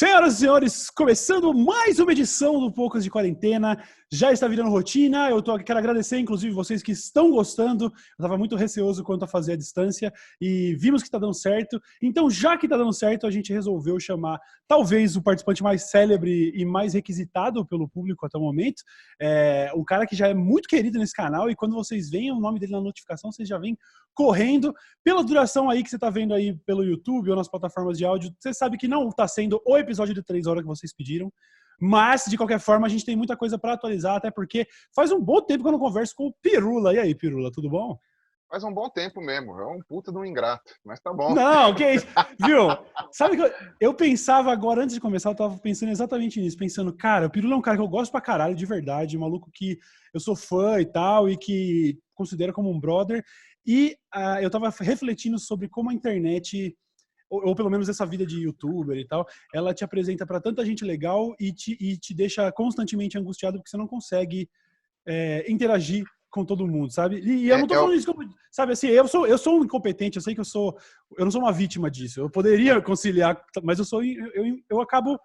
Senhoras e senhores, começando mais uma edição do Poucas de Quarentena, já está virando rotina, quero agradecer inclusive vocês que estão gostando, eu estava muito receoso quanto a fazer a distância e vimos que está dando certo, então já que está dando certo, a gente resolveu chamar talvez o participante mais célebre e mais requisitado pelo público até o momento, um cara que já é muito querido nesse canal e quando vocês veem o nome dele na notificação, vocês já vêm correndo. Pela duração aí que você está vendo aí pelo YouTube ou nas plataformas de áudio, você sabe que não está sendo o episódio de 3 horas que vocês pediram, mas de qualquer forma a gente tem muita coisa para atualizar, até porque faz um bom tempo que eu não converso com o Pirula. E aí, Pirula, tudo bom? Faz um bom tempo mesmo, é um puta de um ingrato, mas tá bom. Não, que isso, viu? Sabe que eu pensava agora, antes de começar, eu tava pensando exatamente nisso, pensando, cara, o Pirula é um cara que eu gosto pra caralho, de verdade, um maluco que eu sou fã e tal, e que considero como um brother, e eu tava refletindo sobre como a internet, ou pelo menos essa vida de youtuber e tal, ela te apresenta pra tanta gente legal e te deixa constantemente angustiado porque você não consegue interagir com todo mundo, sabe? E eu não tô falando isso como, sabe, assim, eu sou um incompetente, eu sei que eu não sou uma vítima disso. Eu poderia conciliar, mas eu acabo,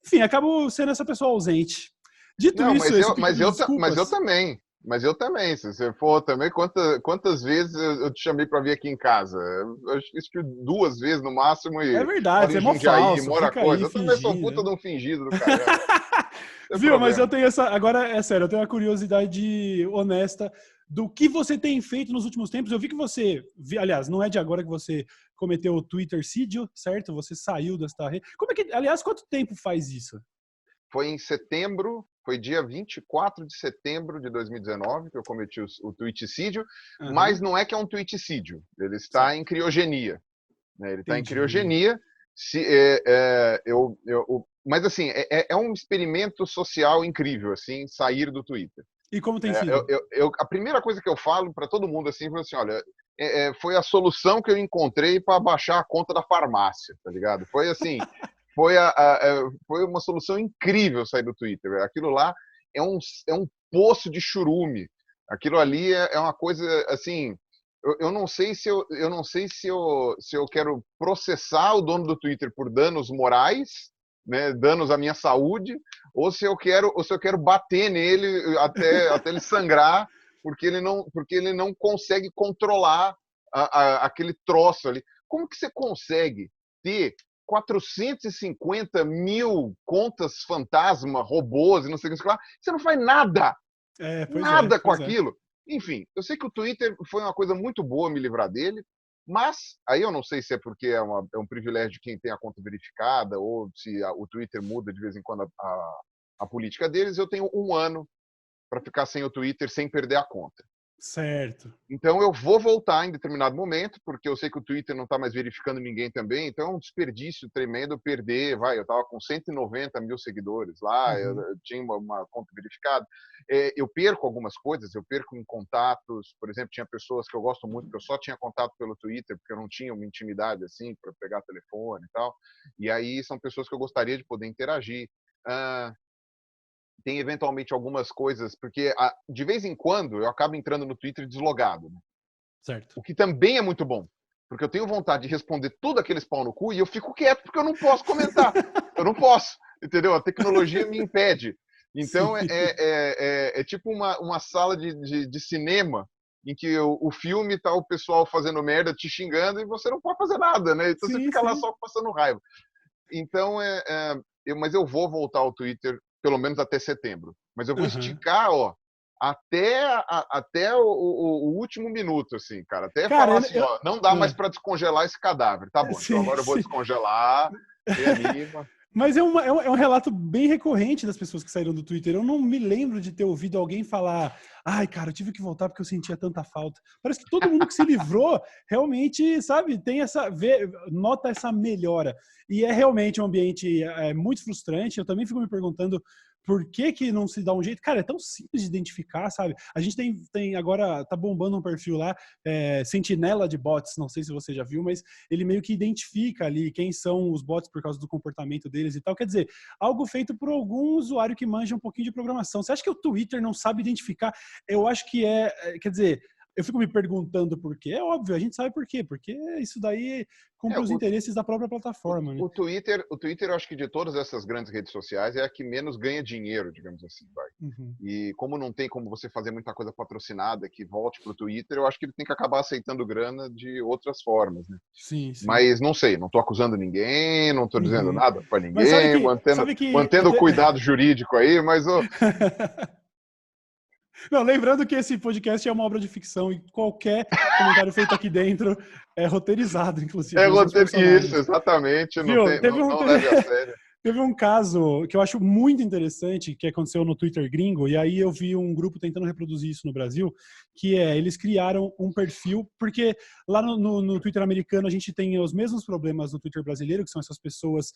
enfim, acabo sendo essa pessoa ausente. Dito não, isso, mas eu também, se você for também, quantas vezes eu te chamei para vir aqui em casa? Eu acho que 2 vezes no máximo e é verdade, moro você em é mó Jundiaí, falso, mora fica aí coisa. Eu também sou fingindo, puta né? de um fingido do caramba. Não tem Viu, mas eu problema. tenho agora é sério, eu tenho uma curiosidade honesta do que você tem feito nos últimos tempos. Eu vi que aliás, não é de agora que você cometeu o Twittercídio, certo? Você saiu desta rede. Como é que, aliás, quanto tempo faz isso? Foi em setembro, foi dia 24 de setembro de 2019 que eu cometi o twitticídio, mas não é que é um twitticídio, ele está em criogenia. Né? Ele está em criogenia. Mas assim, é um experimento social incrível, assim, sair do Twitter. E como tem sido? A primeira coisa que eu falo para todo mundo assim, foi assim, olha, foi a solução que eu encontrei para baixar a conta da farmácia, tá ligado? Foi assim, foi uma solução incrível sair do Twitter. Aquilo lá é um poço de churume. Aquilo ali é uma coisa assim. Eu não sei se eu quero processar o dono do Twitter por danos morais, né, danos à minha saúde, ou se eu quero bater nele até ele sangrar, porque ele não consegue controlar aquele troço ali. Como que você consegue ter 450 mil contas fantasma, robôs e não sei o que lá? Você não faz nada, nada com aquilo. Enfim, eu sei que o Twitter foi uma coisa muito boa me livrar dele, mas aí eu não sei se é porque é um privilégio de quem tem a conta verificada ou se o Twitter muda de vez em quando a política deles. Eu tenho 1 ano para ficar sem o Twitter sem perder a conta. Certo. Então eu vou voltar em determinado momento, porque eu sei que o Twitter não está mais verificando ninguém também, então é um desperdício tremendo perder, eu estava com 190 mil seguidores lá, eu tinha uma conta verificada, eu perco algumas coisas, eu perco em contatos, por exemplo, tinha pessoas que eu gosto muito, que eu só tinha contato pelo Twitter, porque eu não tinha uma intimidade assim, para pegar telefone e tal, e aí são pessoas que eu gostaria de poder interagir. Tem eventualmente algumas coisas, porque de vez em quando eu acabo entrando no Twitter deslogado. Né? Certo. O que também é muito bom, porque eu tenho vontade de responder tudo aqueles pau no cu e eu fico quieto porque eu não posso comentar. Eu não posso, entendeu? A tecnologia me impede. Então é tipo uma sala de cinema em que o filme tá o pessoal fazendo merda, te xingando e você não pode fazer nada, né? Então você fica lá só passando raiva. Então mas eu vou voltar ao Twitter pelo menos até setembro. Mas eu vou esticar, até o último minuto, assim, cara. Até falar assim, não dá mais para descongelar esse cadáver. Tá bom, então agora eu vou descongelar, reanima. Mas é um relato bem recorrente das pessoas que saíram do Twitter. Eu não me lembro de ter ouvido alguém falar: ai, cara, eu tive que voltar porque eu sentia tanta falta. Parece que todo mundo que se livrou realmente, sabe, nota essa melhora. E é realmente um ambiente muito frustrante. Eu também fico me perguntando por que não se dá um jeito. Cara, é tão simples de identificar, sabe? A gente tem agora, tá bombando um perfil lá, Sentinela de Bots, não sei se você já viu, mas ele meio que identifica ali quem são os bots por causa do comportamento deles e tal. Quer dizer, algo feito por algum usuário que manja um pouquinho de programação. Você acha que o Twitter não sabe identificar? Eu acho que quer dizer, eu fico me perguntando por quê. É óbvio, a gente sabe por quê. Porque isso daí cumpre os interesses da própria plataforma, né? O Twitter, eu acho que de todas essas grandes redes sociais, é a que menos ganha dinheiro, digamos assim, vai. Uhum. E como não tem como você fazer muita coisa patrocinada que volte para o Twitter, eu acho que ele tem que acabar aceitando grana de outras formas, né? Sim, sim. Mas não sei, não estou acusando ninguém, não estou dizendo Uhum. nada para Mas ninguém, sabe que mantendo o cuidado jurídico aí, mas Não, lembrando que esse podcast é uma obra de ficção e qualquer comentário feito aqui dentro é roteirizado, inclusive, usam os isso, personagens. exatamente, Viu? não leve a sério. Teve um caso que eu acho muito interessante que aconteceu no Twitter gringo, e aí eu vi um grupo tentando reproduzir isso no Brasil, que é, eles criaram um perfil, porque lá no Twitter americano a gente tem os mesmos problemas no Twitter brasileiro, que são essas pessoas,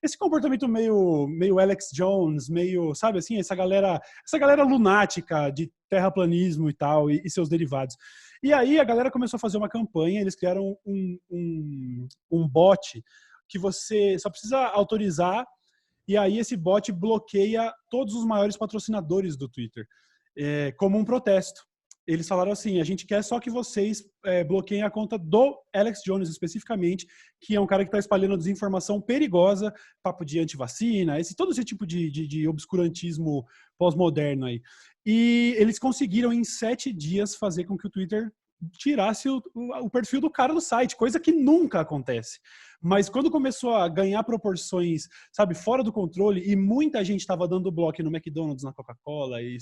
esse comportamento meio Alex Jones, meio, sabe assim, essa galera lunática de terraplanismo e tal, e seus derivados. E aí a galera começou a fazer uma campanha, eles criaram um bot que você só precisa autorizar, e aí esse bot bloqueia todos os maiores patrocinadores do Twitter, como um protesto. Eles falaram assim, a gente quer só que vocês bloqueiem a conta do Alex Jones especificamente, que é um cara que está espalhando desinformação perigosa, papo de antivacina, todo esse tipo de obscurantismo pós-moderno aí. E eles conseguiram em 7 dias fazer com que o Twitter tirasse o perfil do cara do site, coisa que nunca acontece. Mas quando começou a ganhar proporções, sabe, fora do controle, e muita gente estava dando bloco no McDonald's, na Coca-Cola e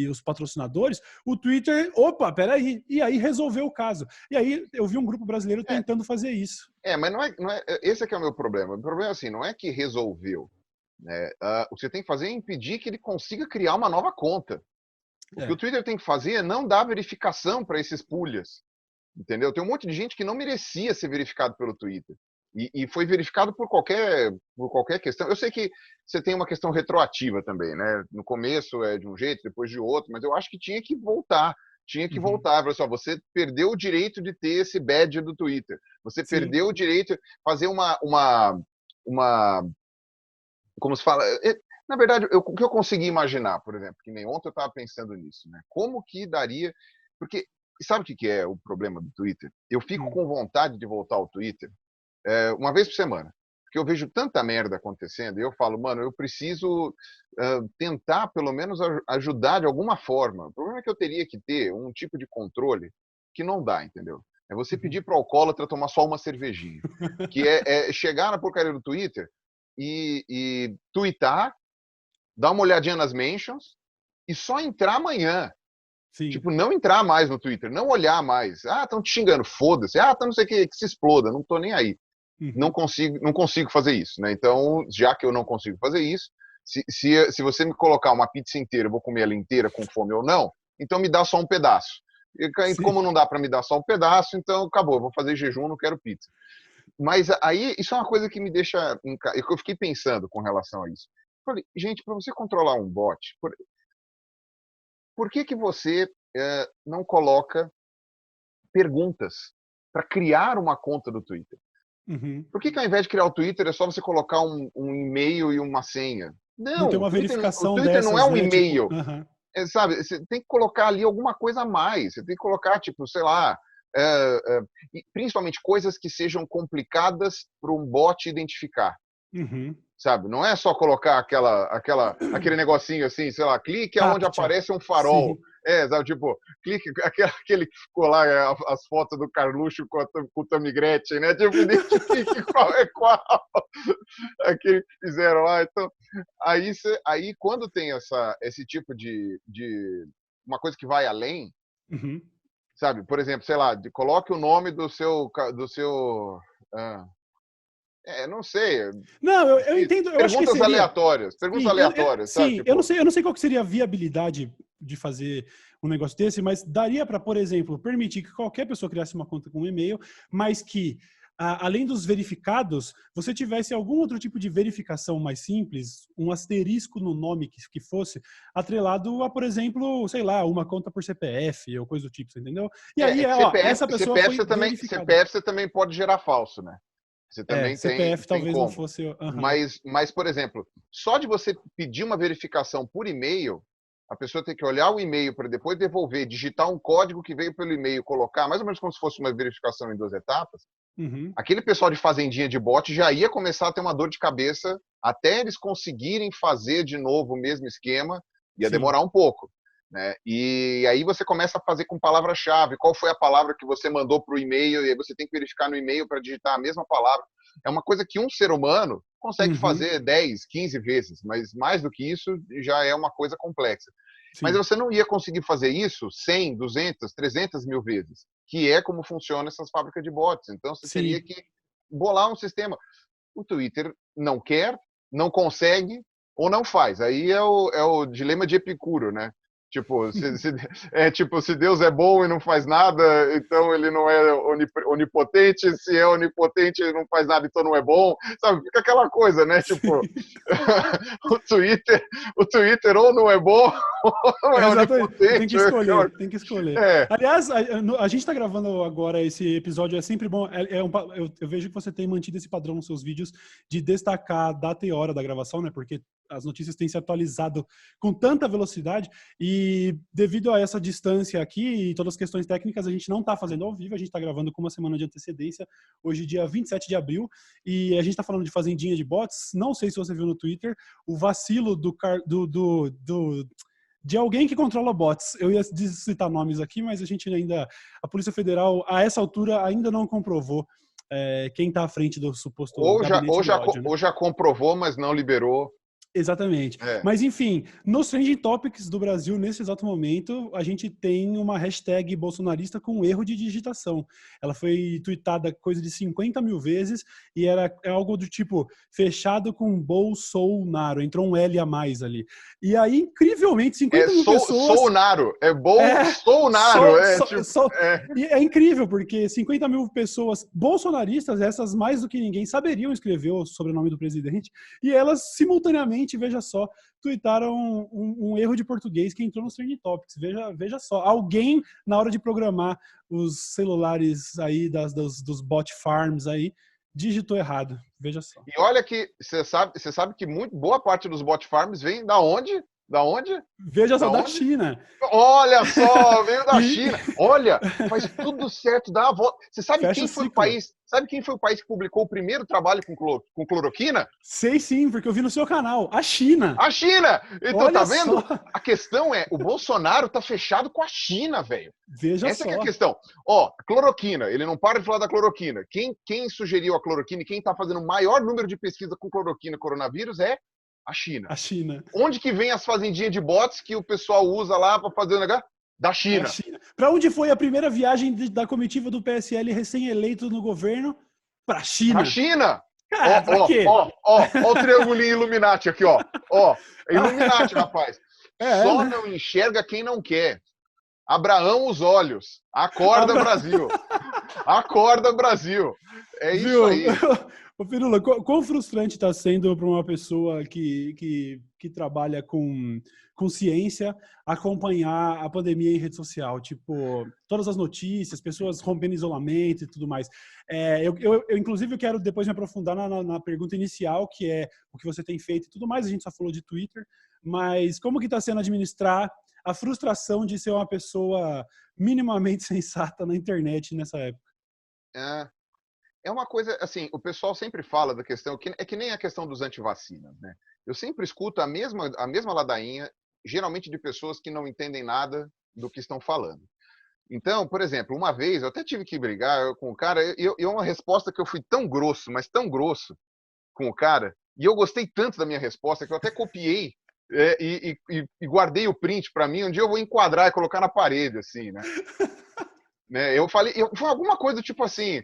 os patrocinadores, o Twitter, opa, peraí, e aí resolveu o caso. E aí eu vi um grupo brasileiro tentando fazer isso. Mas não é, esse é que é o meu problema. O problema é assim, não é que resolveu, né? O que você tem que fazer é impedir que ele consiga criar uma nova conta. O que o Twitter tem que fazer é não dar verificação para esses pulhas, entendeu? Tem um monte de gente que não merecia ser verificado pelo Twitter e foi verificado por qualquer questão. Eu sei que você tem uma questão retroativa também, né? No começo é de um jeito, depois de outro, mas eu acho que tinha que voltar. Tinha que voltar. Pessoal, você perdeu o direito de ter esse badge do Twitter. Você perdeu o direito de fazer uma como se fala, na verdade, o que eu consegui imaginar, por exemplo, que nem ontem eu estava pensando nisso, né? Como que daria, porque sabe o que é o problema do Twitter? Eu fico com vontade de voltar ao Twitter uma vez por semana, porque eu vejo tanta merda acontecendo e eu falo, mano, eu preciso tentar pelo menos ajudar de alguma forma. O problema é que eu teria que ter um tipo de controle que não dá, entendeu? É você pedir para o alcoólatra tomar só uma cervejinha, que é chegar na porcaria do Twitter e tweetar, dar uma olhadinha nas mentions e só entrar amanhã. Sim. Tipo, não entrar mais no Twitter, não olhar mais. Ah, estão te xingando, foda-se. Ah, tá não sei o que se exploda, não tô nem aí. Não consigo fazer isso, né? Então, já que eu não consigo fazer isso, se você me colocar uma pizza inteira, eu vou comer ela inteira com fome ou não, então me dá só um pedaço. E como não dá para me dar só um pedaço, então acabou, eu vou fazer jejum, não quero pizza. Mas aí, isso é uma coisa que me deixa. Eu fiquei pensando com relação a isso. Falei, gente, para você controlar um bot, por que você não coloca perguntas para criar uma conta do Twitter? Por que ao invés de criar o Twitter é só você colocar um e-mail e uma senha? Não tem Não, uma o verificação Twitter não é dessas, um né? e-mail. Tipo, Sabe, você tem que colocar ali alguma coisa a mais. Você tem que colocar, tipo, sei lá, principalmente coisas que sejam complicadas para um bot identificar. Sabe, não é só colocar aquele negocinho assim, sei lá, clique aonde aparece um farol. Sim. Sabe, tipo, clique, aquele que ficou lá, as fotos do Carluxo com o Tammy Gretchen, né? Tipo, identifique qual é qual. Aquele que fizeram lá. Então, aí quando tem esse tipo de uma coisa que vai além, sabe, por exemplo, sei lá, coloque o nome do seu não sei. Não, eu entendo. Eu acho que Perguntas seria. aleatórias. Perguntas aleatórias, sabe? Sim, Tipo, eu não sei qual que seria a viabilidade de fazer um negócio desse, mas daria para, por exemplo, permitir que qualquer pessoa criasse uma conta com um e-mail, mas que, além dos verificados, você tivesse algum outro tipo de verificação mais simples, um asterisco no nome que fosse atrelado a, por exemplo, sei lá, uma conta por CPF ou coisa do tipo, você entendeu? E aí, essa pessoa foi verificada. CPF você também pode gerar falso, né? Você também CPF tem talvez não como. fosse. Mas, por exemplo, só de você pedir uma verificação por e-mail, a pessoa tem que olhar o e-mail para depois devolver, digitar um código que veio pelo e-mail, colocar, mais ou menos como se fosse uma verificação em 2 etapas, aquele pessoal de fazendinha de bot já ia começar a ter uma dor de cabeça até eles conseguirem fazer de novo o mesmo esquema, ia demorar um pouco. Né? E aí você começa a fazer com palavra-chave, qual foi a palavra que você mandou para o e-mail, e aí você tem que verificar no e-mail para digitar a mesma palavra. É uma coisa que um ser humano consegue fazer 10, 15 vezes, mas mais do que isso já é uma coisa complexa. Sim. Mas você não ia conseguir fazer isso 100, 200, 300 mil vezes, que é como funciona essas fábricas de bots. Então você teria que bolar um sistema. O Twitter não quer, não consegue ou não faz. Aí é o dilema de Epicuro, né? Tipo, se Deus é bom e não faz nada, então ele não é onipotente. Se é onipotente e não faz nada, então não é bom. Sabe? Fica aquela coisa, né? Tipo, o Twitter ou não é bom ou não é onipotente. Tem que escolher. Aliás, a gente está gravando agora esse episódio, é sempre bom. Eu vejo que você tem mantido esse padrão nos seus vídeos de destacar a data e hora da gravação, né? Porque as notícias têm se atualizado com tanta velocidade e devido a essa distância aqui e todas as questões técnicas, a gente não está fazendo ao vivo, a gente está gravando com uma semana de antecedência, hoje dia 27 de abril, e a gente está falando de fazendinha de bots. Não sei se você viu no Twitter o vacilo de alguém que controla bots. Eu ia citar nomes aqui, mas a Polícia Federal, a essa altura, ainda não comprovou quem está à frente do suposto gabinete de ódio, né? Ou já comprovou, mas não liberou. Exatamente. Mas, enfim, nos Trending Topics do Brasil, nesse exato momento, a gente tem uma hashtag bolsonarista com erro de digitação. Ela foi tweetada coisa de 50 mil vezes e era algo do tipo, fechado com Bolsonaro. Entrou um L a mais ali. E aí, incrivelmente, 50 mil pessoas... Bolsonaro. Bolsonaro. E é incrível, porque 50 mil pessoas bolsonaristas, essas mais do que ninguém, saberiam escrever o sobrenome do presidente, e elas, simultaneamente, veja só, tuitaram um erro de português que entrou nos Trending Topics. Veja só, alguém, na hora de programar os celulares aí dos bot farms aí, digitou errado. Veja só. E olha que você sabe que boa parte dos bot farms vem da onde? Da onde? Veja só, da China. Olha só, veio da China. Olha, faz tudo certo, dá a volta. Você sabe quem foi o país? Sabe quem foi o país que publicou o primeiro trabalho com cloroquina? Sei sim, porque eu vi no seu canal. A China. A China! Então, olha, tá vendo? Só. A questão é, o Bolsonaro tá fechado com a China, velho. Veja Essa só. é a questão. Ó, cloroquina, ele não para de falar da cloroquina. Quem sugeriu a cloroquina e quem tá fazendo o maior número de pesquisa com cloroquina e coronavírus é a China. A China. Onde que vem as fazendinhas de bots que o pessoal usa lá para fazer o negócio? Da China. Para onde foi a primeira viagem da comitiva do PSL recém-eleito no governo? Para a China. Para a China. Cara, pra quê? Ó o triangulinho Illuminati aqui, ó. Illuminati, rapaz. Só não enxerga quem não quer. Abraão os olhos. Acorda, Brasil. Acorda, Brasil. É isso aí. Ô, Firula, quão frustrante está sendo para uma pessoa que trabalha com ciência acompanhar a pandemia em rede social? Tipo, todas as notícias, pessoas rompendo isolamento e tudo mais. Eu inclusive, quero depois me aprofundar na pergunta inicial, que é o que você tem feito e tudo mais. A gente só falou de Twitter, mas como que está sendo administrar a frustração de ser uma pessoa minimamente sensata na internet nessa época? É uma coisa, assim, o pessoal sempre fala da questão, é que nem a questão dos antivacinas, né? Eu sempre escuto a mesma ladainha, geralmente de pessoas que não entendem nada do que estão falando. Então, por exemplo, uma vez, eu até tive que brigar com o cara, e uma resposta que eu fui tão grosso, mas tão grosso com o cara, e eu gostei tanto da minha resposta, que eu até copiei e guardei o print para mim, um dia eu vou enquadrar e colocar na parede, assim, né? Eu falei, foi alguma coisa tipo assim,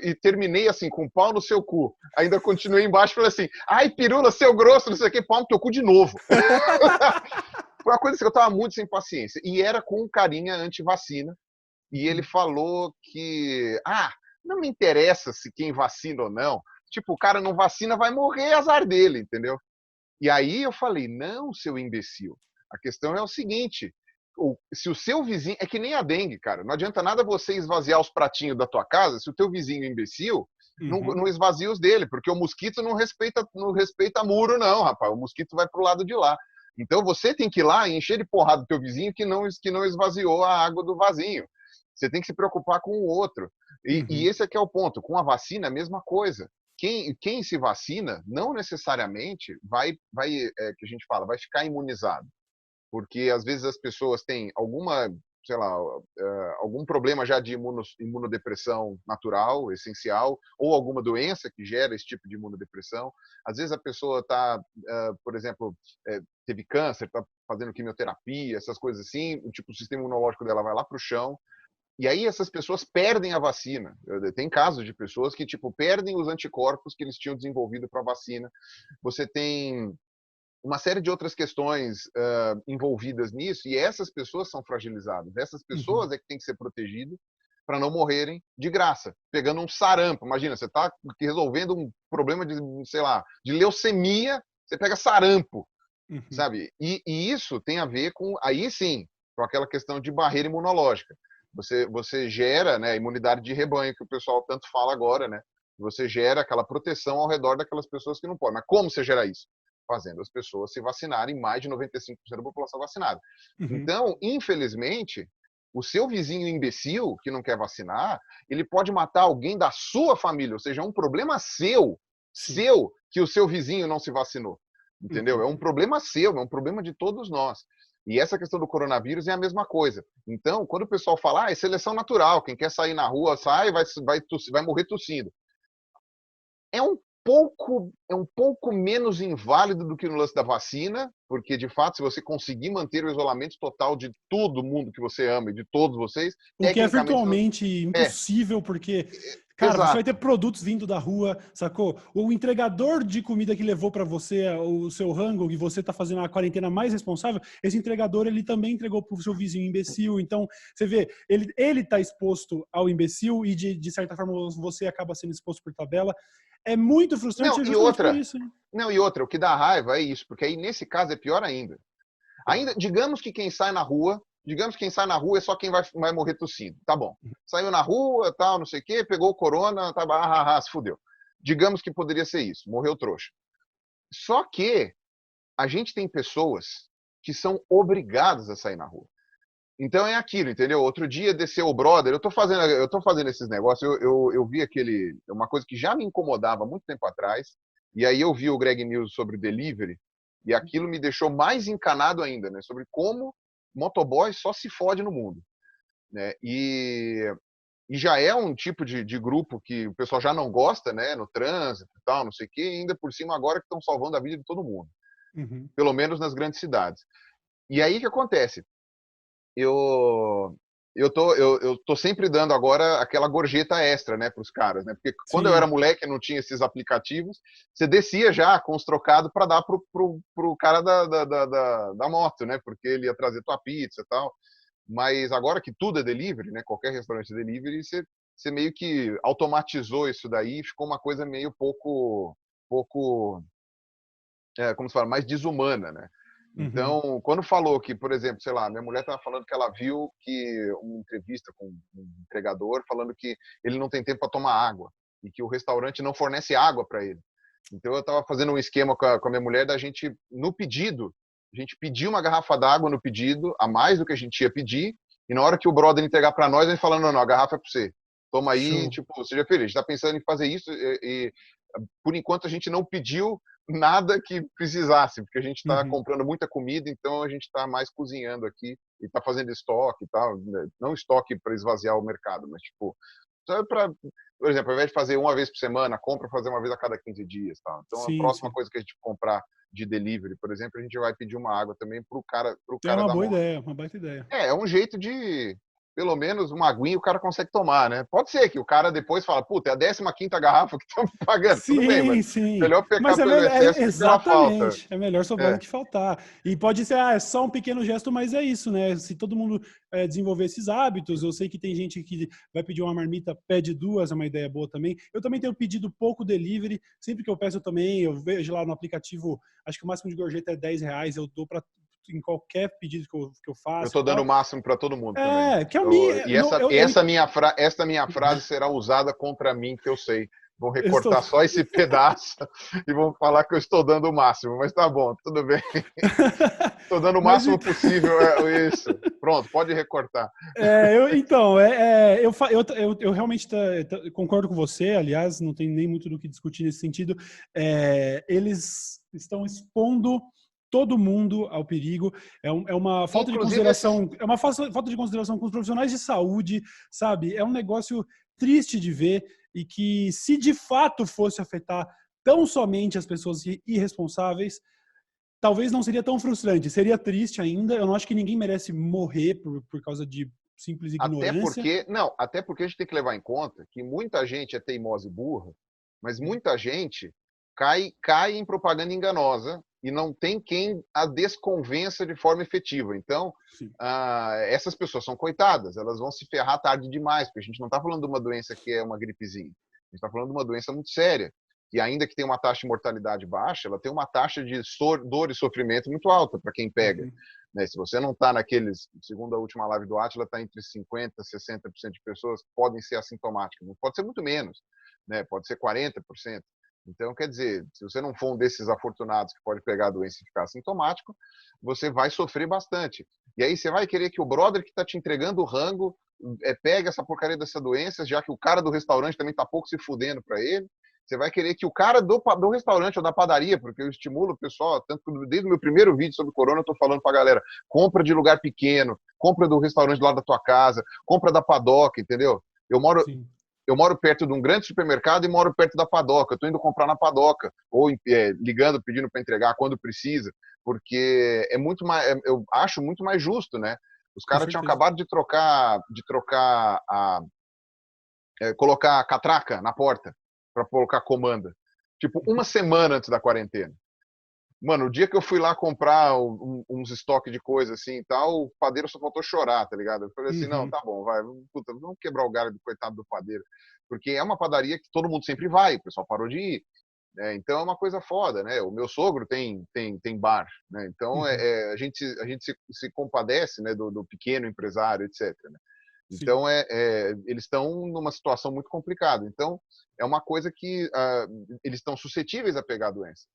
e terminei assim, com pau no seu cu. Ainda continuei embaixo e falei assim, ai, pirula, seu grosso, não sei o que, pau no teu cu de novo. Foi uma coisa assim, que eu tava muito sem paciência. E era com um carinha anti-vacina. E ele falou que, não me interessa se quem vacina ou não. Tipo, o cara não vacina, vai morrer, azar dele, entendeu? E aí eu falei, não, seu imbecil. A questão é o seguinte... Se o seu vizinho... É que nem a dengue, cara. Não adianta nada você esvaziar os pratinhos da tua casa se o teu vizinho é imbecil não esvazia os dele, porque o mosquito não respeita muro, não, rapaz. O mosquito vai pro lado de lá. Então você tem que ir lá e encher de porrada do teu vizinho que não esvaziou a água do vasinho. Você tem que se preocupar com o outro. E esse aqui é o ponto. Com a vacina, a mesma coisa. Quem se vacina não necessariamente vai que a gente fala, vai ficar imunizado. Porque às vezes as pessoas têm alguma, sei lá, algum problema já de imunodepressão natural, essencial, ou alguma doença que gera esse tipo de imunodepressão. Às vezes a pessoa está, por exemplo, teve câncer, está fazendo quimioterapia, essas coisas assim, o sistema imunológico dela vai lá para o chão. E aí essas pessoas perdem a vacina. Tem casos de pessoas que perdem os anticorpos que eles tinham desenvolvido para a vacina. Você tem uma série de outras questões envolvidas nisso, e essas pessoas são fragilizadas. Essas pessoas é que têm que ser protegidas para não morrerem de graça, pegando um sarampo. Imagina, você está resolvendo um problema de, sei lá, de leucemia, você pega sarampo, sabe? E isso tem a ver com, aí sim, com aquela questão de barreira imunológica. Você gera, né, a imunidade de rebanho, que o pessoal tanto fala agora, né? Você gera aquela proteção ao redor daquelas pessoas que não podem. Mas como você gera isso? Fazendo as pessoas se vacinarem, mais de 95% da população vacinada. Então, infelizmente, o seu vizinho imbecil que não quer vacinar, ele pode matar alguém da sua família, ou seja, é um problema seu, que o seu vizinho não se vacinou, entendeu? É um problema seu, é um problema de todos nós. E essa questão do coronavírus é a mesma coisa. Então, quando o pessoal fala, é seleção natural, quem quer sair na rua sai, vai morrer tossindo. É um pouco menos inválido do que no lance da vacina, porque, de fato, se você conseguir manter o isolamento total de todo mundo que você ama e de todos vocês... O que é virtualmente impossível, porque... Cara, Exato. você vai ter produtos vindo da rua, sacou? O entregador de comida que levou para você o seu rango e você tá fazendo a quarentena mais responsável, esse entregador, ele também entregou pro seu vizinho imbecil. Então, você vê, ele tá exposto ao imbecil e, de certa forma, você acaba sendo exposto por tabela. É muito frustrante justamente por isso. Não, e outra, o que dá raiva é isso, porque aí, nesse caso, é pior ainda. Digamos que quem sai na rua é só quem vai morrer tossindo. Tá bom. Saiu na rua, tal, não sei o quê, pegou o corona, tá, se fudeu. Digamos que poderia ser isso. Morreu trouxa. Só que a gente tem pessoas que são obrigadas a sair na rua. Então é aquilo, entendeu? Outro dia desceu o brother, eu tô fazendo esses negócios, eu vi uma coisa que já me incomodava muito tempo atrás, e aí eu vi o Greg News sobre delivery, e aquilo me deixou mais encanado ainda, né? Sobre como motoboy só se fode no mundo, né? E já é um tipo de grupo que o pessoal já não gosta, né? No trânsito e tal, não sei o quê, e ainda por cima agora que estão salvando a vida de todo mundo. Pelo menos nas grandes cidades. E aí o que acontece? Eu tô sempre dando agora aquela gorjeta extra, né, para os caras, né? Porque quando eu era moleque não tinha esses aplicativos, você descia já com os trocados para dar pro cara da moto, né? Porque ele ia trazer tua pizza e tal. Mas agora que tudo é delivery, né? Qualquer restaurante é delivery, você meio que automatizou isso daí e ficou uma coisa meio pouco, como se fala, mais desumana, né? Então, quando falou que, por exemplo, sei lá, minha mulher estava falando que ela viu que uma entrevista com um entregador falando que ele não tem tempo para tomar água e que o restaurante não fornece água para ele. Então, eu estava fazendo um esquema com a minha mulher da gente, no pedido, a gente pedir uma garrafa d'água no pedido, a mais do que a gente ia pedir, e na hora que o brother entregar para nós, ele falando, não, a garrafa é para você. Toma aí, tipo, seja feliz. A gente está pensando em fazer isso e por enquanto a gente não pediu nada que precisasse, porque a gente está comprando muita comida, então a gente está mais cozinhando aqui e está fazendo estoque e tal, não estoque para esvaziar o mercado, mas tipo, para, por exemplo, ao invés de fazer uma vez por semana, compra fazer uma vez a cada 15 dias, tal. Então a próxima coisa que a gente comprar de delivery, por exemplo, a gente vai pedir uma água também pro cara é uma da boa moto. ideia, uma baita ideia. É um jeito de pelo menos uma aguinha o cara consegue tomar, né? Pode ser que o cara depois fala, puta, é a 15ª garrafa que estão pagando. Sim, tudo bem, mas sim. melhor pecar Mas pelo excesso que pela falta. Exatamente. É melhor sobrar do que faltar. E pode ser, é só um pequeno gesto, mas é isso, né? Se todo mundo desenvolver esses hábitos, eu sei que tem gente que vai pedir uma marmita, pede duas, é uma ideia boa também. Eu também tenho pedido pouco delivery. Sempre que eu peço também, eu vejo lá no aplicativo, acho que o máximo de gorjeta é R$10, eu dou para em qualquer pedido que eu faço. Eu tô dando o máximo para todo mundo também. Que é o mim. E esta minha frase será usada contra mim, que eu sei. Vão recortar só esse pedaço e vão falar que eu estou dando o máximo. Mas tá bom, tudo bem. Estou dando o máximo possível. Isso. Pronto, pode recortar. Eu realmente concordo com você. Aliás, não tem nem muito do que discutir nesse sentido. Eles estão expondo todo mundo ao perigo. É uma falta de consideração. É uma falta de consideração com os profissionais de saúde, sabe? É um negócio triste de ver e que, se de fato fosse afetar tão somente as pessoas irresponsáveis, talvez não seria tão frustrante. Seria triste ainda. Eu não acho que ninguém merece morrer por causa de simples ignorância. Até porque a gente tem que levar em conta que muita gente é teimosa e burra, mas muita gente cai em propaganda enganosa e não tem quem a desconvença de forma efetiva. Então, essas pessoas são coitadas, elas vão se ferrar tarde demais, porque a gente não está falando de uma doença que é uma gripezinha, a gente está falando de uma doença muito séria, e ainda que tenha uma taxa de mortalidade baixa, ela tem uma taxa de dor e sofrimento muito alta para quem pega. Né? Se você não está naqueles, segundo a última live do Átila, está entre 50% e 60% de pessoas que podem ser assintomáticas, pode ser muito menos, né? Pode ser 40%. Então, quer dizer, se você não for um desses afortunados que pode pegar a doença e ficar assintomático, você vai sofrer bastante. E aí você vai querer que o brother que está te entregando o rango pegue essa porcaria dessa doença, já que o cara do restaurante também está pouco se fudendo para ele. Você vai querer que o cara do restaurante ou da padaria, porque eu estimulo o pessoal, tanto que desde o meu primeiro vídeo sobre corona, eu estou falando para a galera, compra de lugar pequeno, compra do restaurante do lado da tua casa, compra da padoca, entendeu? Eu moro perto de um grande supermercado e moro perto da padoca. Eu estou indo comprar na padoca, ou ligando, pedindo para entregar quando precisa, porque é muito mais, eu acho muito mais justo, né? Os caras tinham acabado de colocar a catraca na porta para colocar comanda. Tipo, uma semana antes da quarentena. Mano, o dia que eu fui lá comprar uns estoques de coisa assim e tal, o padeiro só faltou chorar, tá ligado? Eu falei assim, não, tá bom, vai, puta, vamos quebrar o galho do coitado do padeiro. Porque é uma padaria que todo mundo sempre vai, o pessoal parou de ir. Né? Então é uma coisa foda, né? O meu sogro tem bar, né? Então a gente se compadece, né, do pequeno empresário, etc. Né? Então eles estão numa situação muito complicada. Então é uma coisa que eles estão suscetíveis a pegar a doença.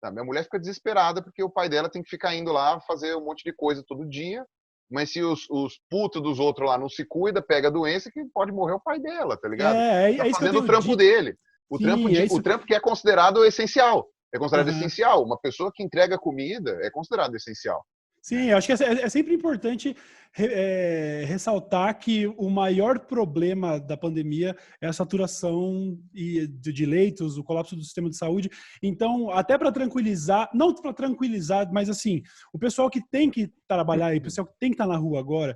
Tá? Minha mulher fica desesperada porque o pai dela tem que ficar indo lá fazer um monte de coisa todo dia, mas se os putos dos outros lá não se cuida, pega a doença, que pode morrer o pai dela, tá ligado? Tá fazendo o trampo dele. O trampo que é considerado essencial. É considerado essencial. Uma pessoa que entrega comida é considerado essencial. Sim, eu acho que é sempre importante ressaltar que o maior problema da pandemia é a saturação de leitos, o colapso do sistema de saúde. Então, até para tranquilizar, não para tranquilizar, mas assim, o pessoal que tem que trabalhar, o pessoal que tem que estar na rua agora,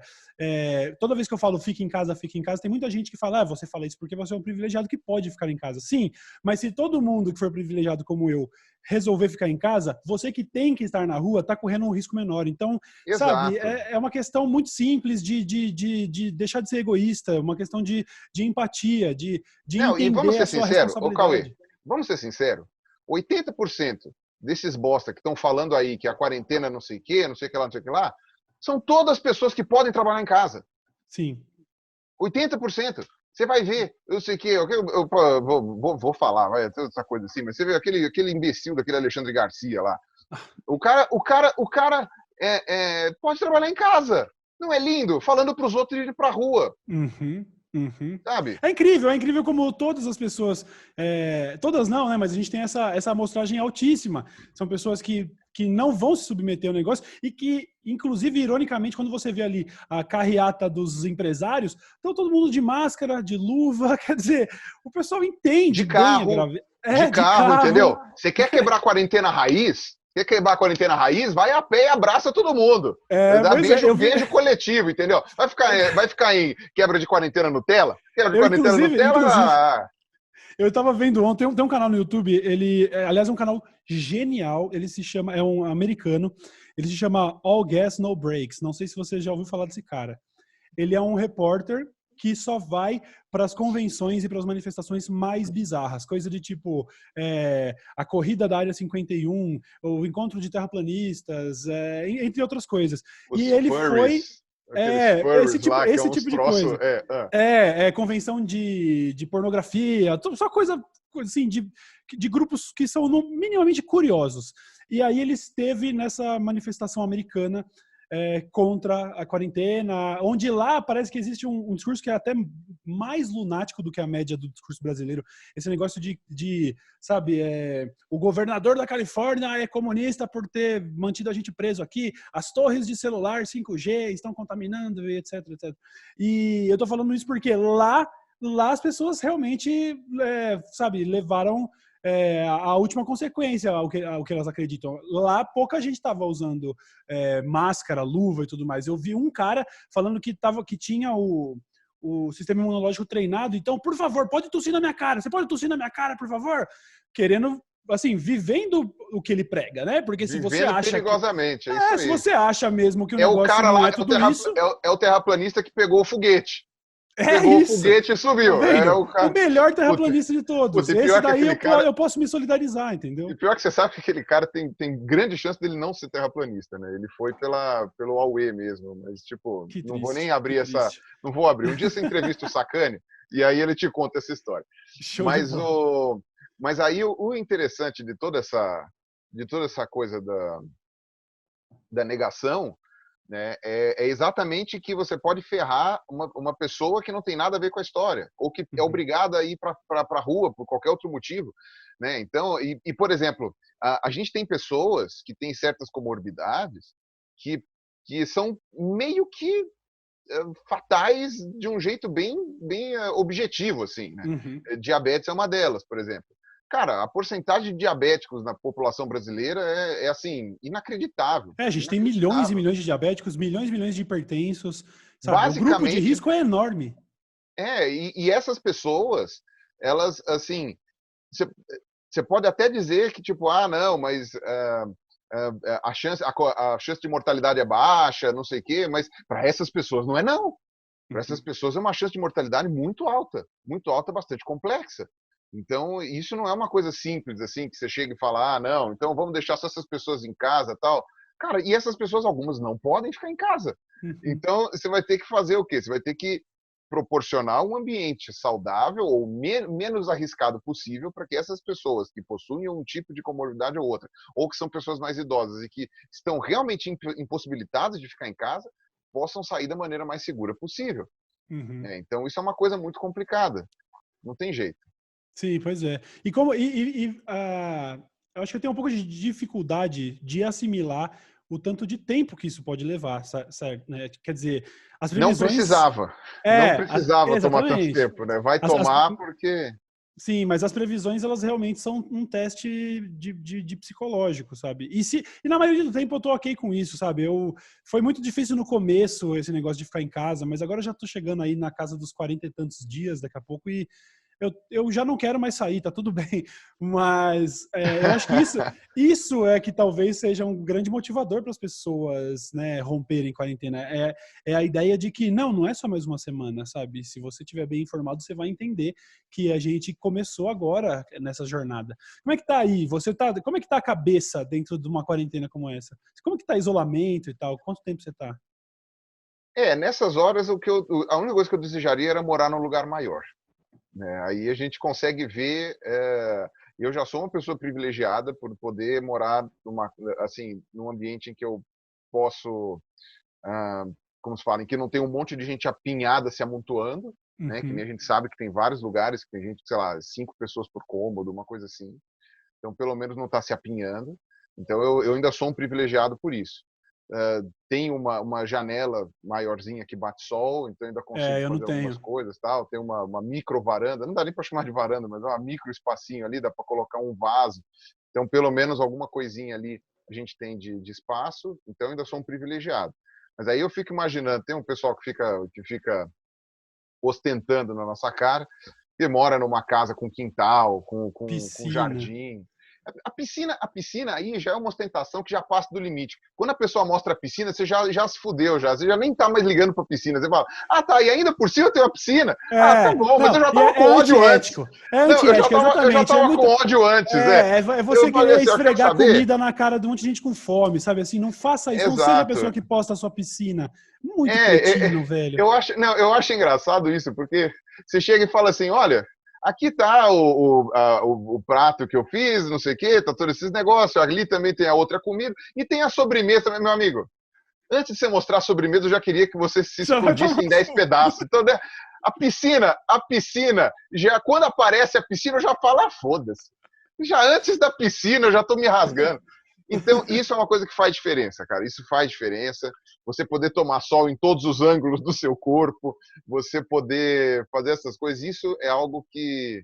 toda vez que eu falo fique em casa, tem muita gente que fala, você fala isso porque você é um privilegiado que pode ficar em casa. Sim, mas se todo mundo que for privilegiado como eu resolver ficar em casa, você que tem que estar na rua está correndo um risco menor. Então, sabe, é uma questão muito simples de deixar de ser egoísta, uma questão de empatia, de entender a sua responsabilidade. Cauê, vamos ser sinceros, 80% desses bosta que estão falando aí que a quarentena não sei o que lá, não sei o que lá, são todas pessoas que podem trabalhar em casa. Sim. 80%. Você vai ver, eu sei que eu vou falar, vai ter essa coisa assim, mas você vê aquele imbecil daquele Alexandre Garcia lá. O cara pode trabalhar em casa. Não é lindo? Falando para os outros ir para a rua. Sabe? É incrível como todas as pessoas, todas não, né? Mas a gente tem essa amostragem altíssima. São pessoas que não vão se submeter ao negócio e que, inclusive, ironicamente, quando você vê ali a carreata dos empresários, estão todo mundo de máscara, de luva, quer dizer, o pessoal entende de carro, de carro, entendeu? Você quer quebrar a quarentena raiz? Vai a pé e abraça todo mundo. Beijo coletivo, entendeu? Vai ficar em quebra de quarentena Nutella? Inclusive, eu tava vendo ontem, tem um canal no YouTube, aliás, é um canal genial, ele se chama, é um americano, ele se chama All Gas, No Breaks. Não sei se você já ouviu falar desse cara. Ele é um repórter que só vai para as convenções e para as manifestações mais bizarras. Coisa de tipo a corrida da Área 51, o encontro de terraplanistas, entre outras coisas. E ele foi... esse tipo de coisa. Convenção de pornografia, só coisa assim, de grupos que são minimamente curiosos. E aí ele esteve nessa manifestação americana contra a quarentena, onde lá parece que existe um discurso que é até mais lunático do que a média do discurso brasileiro. Esse negócio sabe, o governador da Califórnia é comunista por ter mantido a gente preso aqui, as torres de celular 5G estão contaminando, etc, etc. E eu tô falando isso porque lá as pessoas realmente, sabe, levaram a última consequência ao que elas acreditam. Lá pouca gente estava usando máscara, luva e tudo mais. Eu vi um cara falando que tinha o sistema imunológico treinado, então, por favor, pode tossir na minha cara. Você pode tossir na minha cara, por favor? Querendo, assim, vivendo o que ele prega, né? Porque se você acha perigosamente, é isso aí. se você acha mesmo que o negócio o cara não lá, é tudo isso... É o terraplanista que pegou o foguete. Pegou o foguete e subiu. Tá o melhor terraplanista de todos. Esse daí eu posso me solidarizar, entendeu? E pior que você sabe que aquele cara tem grande chance dele não ser terraplanista, né? Ele foi pelo Aue mesmo, mas tipo, não vou nem abrir essa... Não vou abrir. Um dia você entrevista o Sacani e aí ele te conta essa história. Mas aí o interessante de toda essa coisa da negação, né, é exatamente que você pode ferrar uma pessoa que não tem nada a ver com a história, ou que é obrigada a ir para a rua por qualquer outro motivo. Né? Então, por exemplo, a gente tem pessoas que têm certas comorbidades que são meio que fatais de um jeito bem objetivo. Assim, né? Diabetes é uma delas, por exemplo. Cara, a porcentagem de diabéticos na população brasileira é assim, inacreditável. A gente tem milhões e milhões de diabéticos, milhões e milhões de hipertensos. Sabe? Basicamente, o grupo de risco é enorme. E essas pessoas, elas, assim, você pode até dizer que, tipo, não, mas a chance de mortalidade é baixa, não sei o quê, mas para essas pessoas não é, não. Para essas pessoas é uma chance de mortalidade muito alta, bastante complexa. Então, isso não é uma coisa simples, assim, que você chega e fala, não, então vamos deixar só essas pessoas em casa, tal. Cara, e essas pessoas, algumas não podem ficar em casa. Então, você vai ter que fazer o quê? Você vai ter que proporcionar um ambiente saudável ou menos arriscado possível para que essas pessoas que possuem um tipo de comorbidade ou outra, ou que são pessoas mais idosas e que estão realmente impossibilitadas de ficar em casa, possam sair da maneira mais segura possível. Então, isso é uma coisa muito complicada. Não tem jeito. Sim, pois é. Eu acho que eu tenho um pouco de dificuldade de assimilar o tanto de tempo que isso pode levar, certo? Né? Quer dizer, as previsões... Não precisava tomar tanto tempo, né? Vai tomar porque... Sim, mas as previsões, elas realmente são um teste de psicológico, sabe? E na maioria do tempo eu tô ok com isso, sabe? Foi muito difícil no começo esse negócio de ficar em casa, mas agora eu já tô chegando aí na casa dos 40 e tantos dias daqui a pouco e eu já não quero mais sair, tá tudo bem. Mas eu acho que isso é que talvez seja um grande motivador para as pessoas, né, romperem quarentena. É a ideia de que não é só mais uma semana, sabe? Se você estiver bem informado, você vai entender que a gente começou agora nessa jornada. Como é que tá aí? Como é que tá a cabeça dentro de uma quarentena como essa? Como é que tá isolamento e tal? Quanto tempo você tá? Nessas horas, a única coisa que eu desejaria era morar num lugar maior. Aí a gente consegue ver. Eu já sou uma pessoa privilegiada por poder morar num ambiente em que eu posso, como se fala, em que não tem um monte de gente apinhada se amontoando, né? Que nem a gente sabe que tem vários lugares que tem gente, sei lá, 5 pessoas por cômodo, uma coisa assim. Então, pelo menos não está se apinhando. Então, eu ainda sou um privilegiado por isso. Tem uma janela maiorzinha que bate sol, então ainda consigo fazer algumas coisas, tal. Tem uma micro varanda, não dá nem para chamar de varanda, mas é uma micro espacinho ali, dá para colocar um vaso. Então, pelo menos alguma coisinha ali a gente tem de espaço, então ainda sou um privilegiado. Mas aí eu fico imaginando, tem um pessoal que fica ostentando na nossa cara, que mora numa casa com quintal, com jardim. A piscina aí já é uma ostentação que já passa do limite. Quando a pessoa mostra a piscina, você já se fudeu, você já nem tá mais ligando pra piscina. Você fala, tá, e ainda por cima tem uma piscina? Tá bom, mas eu já tava com ódio antes. Eu já tava com ódio antes, você querer esfregar comida na cara de um monte de gente com fome, sabe? Assim, não faça isso, não seja a pessoa que posta a sua piscina. Muito cretino, velho. Eu acho engraçado isso, porque você chega e fala assim, olha, aqui tá o prato que eu fiz, não sei o quê, tá todos esses negócios, ali também tem a outra comida, e tem a sobremesa, meu amigo. Antes de você mostrar a sobremesa, eu já queria que você se Já vai explodisse tomar em 10 pedaços. Então, né, a piscina, já quando aparece a piscina, eu já falo, foda-se. Já antes da piscina, eu já tô me rasgando. Então, isso é uma coisa que faz diferença, cara. Isso faz diferença. Você poder tomar sol em todos os ângulos do seu corpo, você poder fazer essas coisas, isso é algo que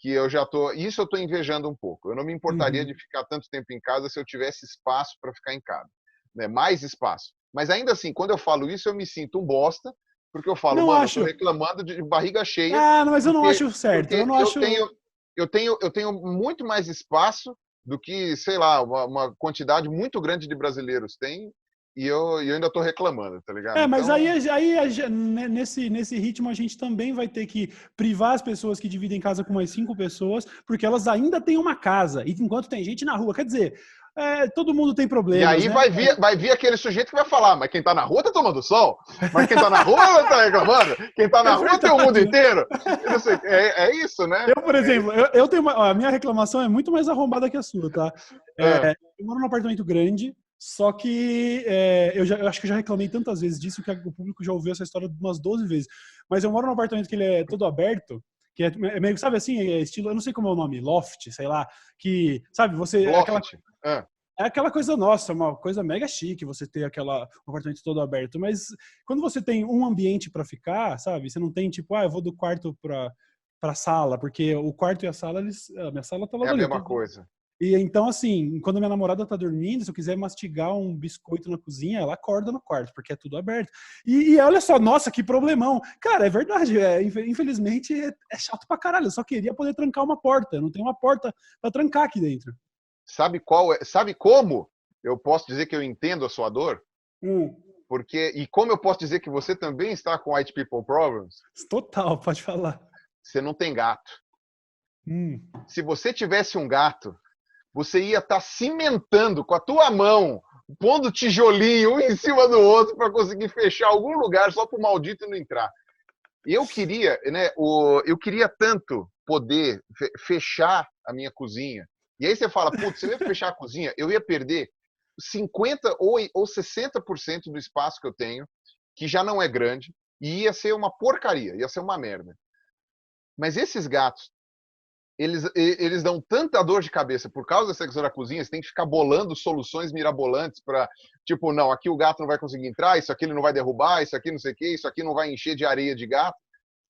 eu já tô. Isso eu tô invejando um pouco. Eu não me importaria de ficar tanto tempo em casa se eu tivesse espaço para ficar em casa, né? Mais espaço. Mas ainda assim, quando eu falo isso, eu me sinto um bosta, porque eu falo, Não mano, eu tô acho. reclamando de barriga cheia, Ah, não, mas eu não porque, acho certo. Eu porque não acho. eu tenho muito mais espaço do que, sei lá, uma quantidade muito grande de brasileiros tem, e eu ainda tô reclamando, tá ligado? Mas Então, nesse ritmo a gente também vai ter que privar as pessoas que dividem casa com mais 5 pessoas, porque elas ainda têm uma casa, e enquanto tem gente na rua. Quer dizer, todo mundo tem e problemas, aí né? vai vir aquele sujeito que vai falar, mas quem tá na rua tá tomando sol, mas quem tá na rua não tá reclamando, quem tá É na rua tem o mundo verdade, né? inteiro. Eu não sei, é isso, né? Eu, por exemplo, eu tenho a minha reclamação é muito mais arrombada que a sua, tá? É, Eu moro num apartamento grande, só que eu acho que eu já reclamei tantas vezes disso que o público já ouviu essa história umas 12 vezes. Mas eu moro num apartamento que ele é todo aberto, que é meio, sabe assim, estilo, eu não sei como é o nome, loft, sei lá, que, sabe, você, loft. É. é aquela coisa nossa, uma coisa mega chique você ter um apartamento todo aberto, mas quando você tem um ambiente para ficar, sabe, você não tem tipo, eu vou do quarto para sala, porque o quarto e a sala, a minha sala tá É logo a ali. mesma coisa. E então, assim, quando minha namorada tá dormindo, se eu quiser mastigar um biscoito na cozinha, ela acorda no quarto, porque é tudo aberto. E olha só, nossa, que problemão. Cara, é verdade, infelizmente é chato pra caralho. Eu só queria poder trancar uma porta. Eu não tenho uma porta pra trancar aqui dentro. Sabe como eu posso dizer que eu entendo a sua dor? Porque, e como eu posso dizer que você também está com white people problems? Total, pode falar. Você não tem gato. Hum. Se você tivesse um gato, você ia estar cimentando com a tua mão, pondo tijolinho um em cima do outro para conseguir fechar algum lugar só para o maldito não entrar. E eu queria, né, eu queria tanto poder fechar a minha cozinha. E aí você fala, putz, se eu ia fechar a cozinha, eu ia perder 50 ou 60% do espaço que eu tenho, que já não é grande, e ia ser uma porcaria, ia ser uma merda. Mas esses gatos, eles dão tanta dor de cabeça por causa dessa questão da cozinha, você tem que ficar bolando soluções mirabolantes para, tipo, não, aqui o gato não vai conseguir entrar, isso aqui ele não vai derrubar, isso aqui não sei o quê, isso aqui não vai encher de areia de gato,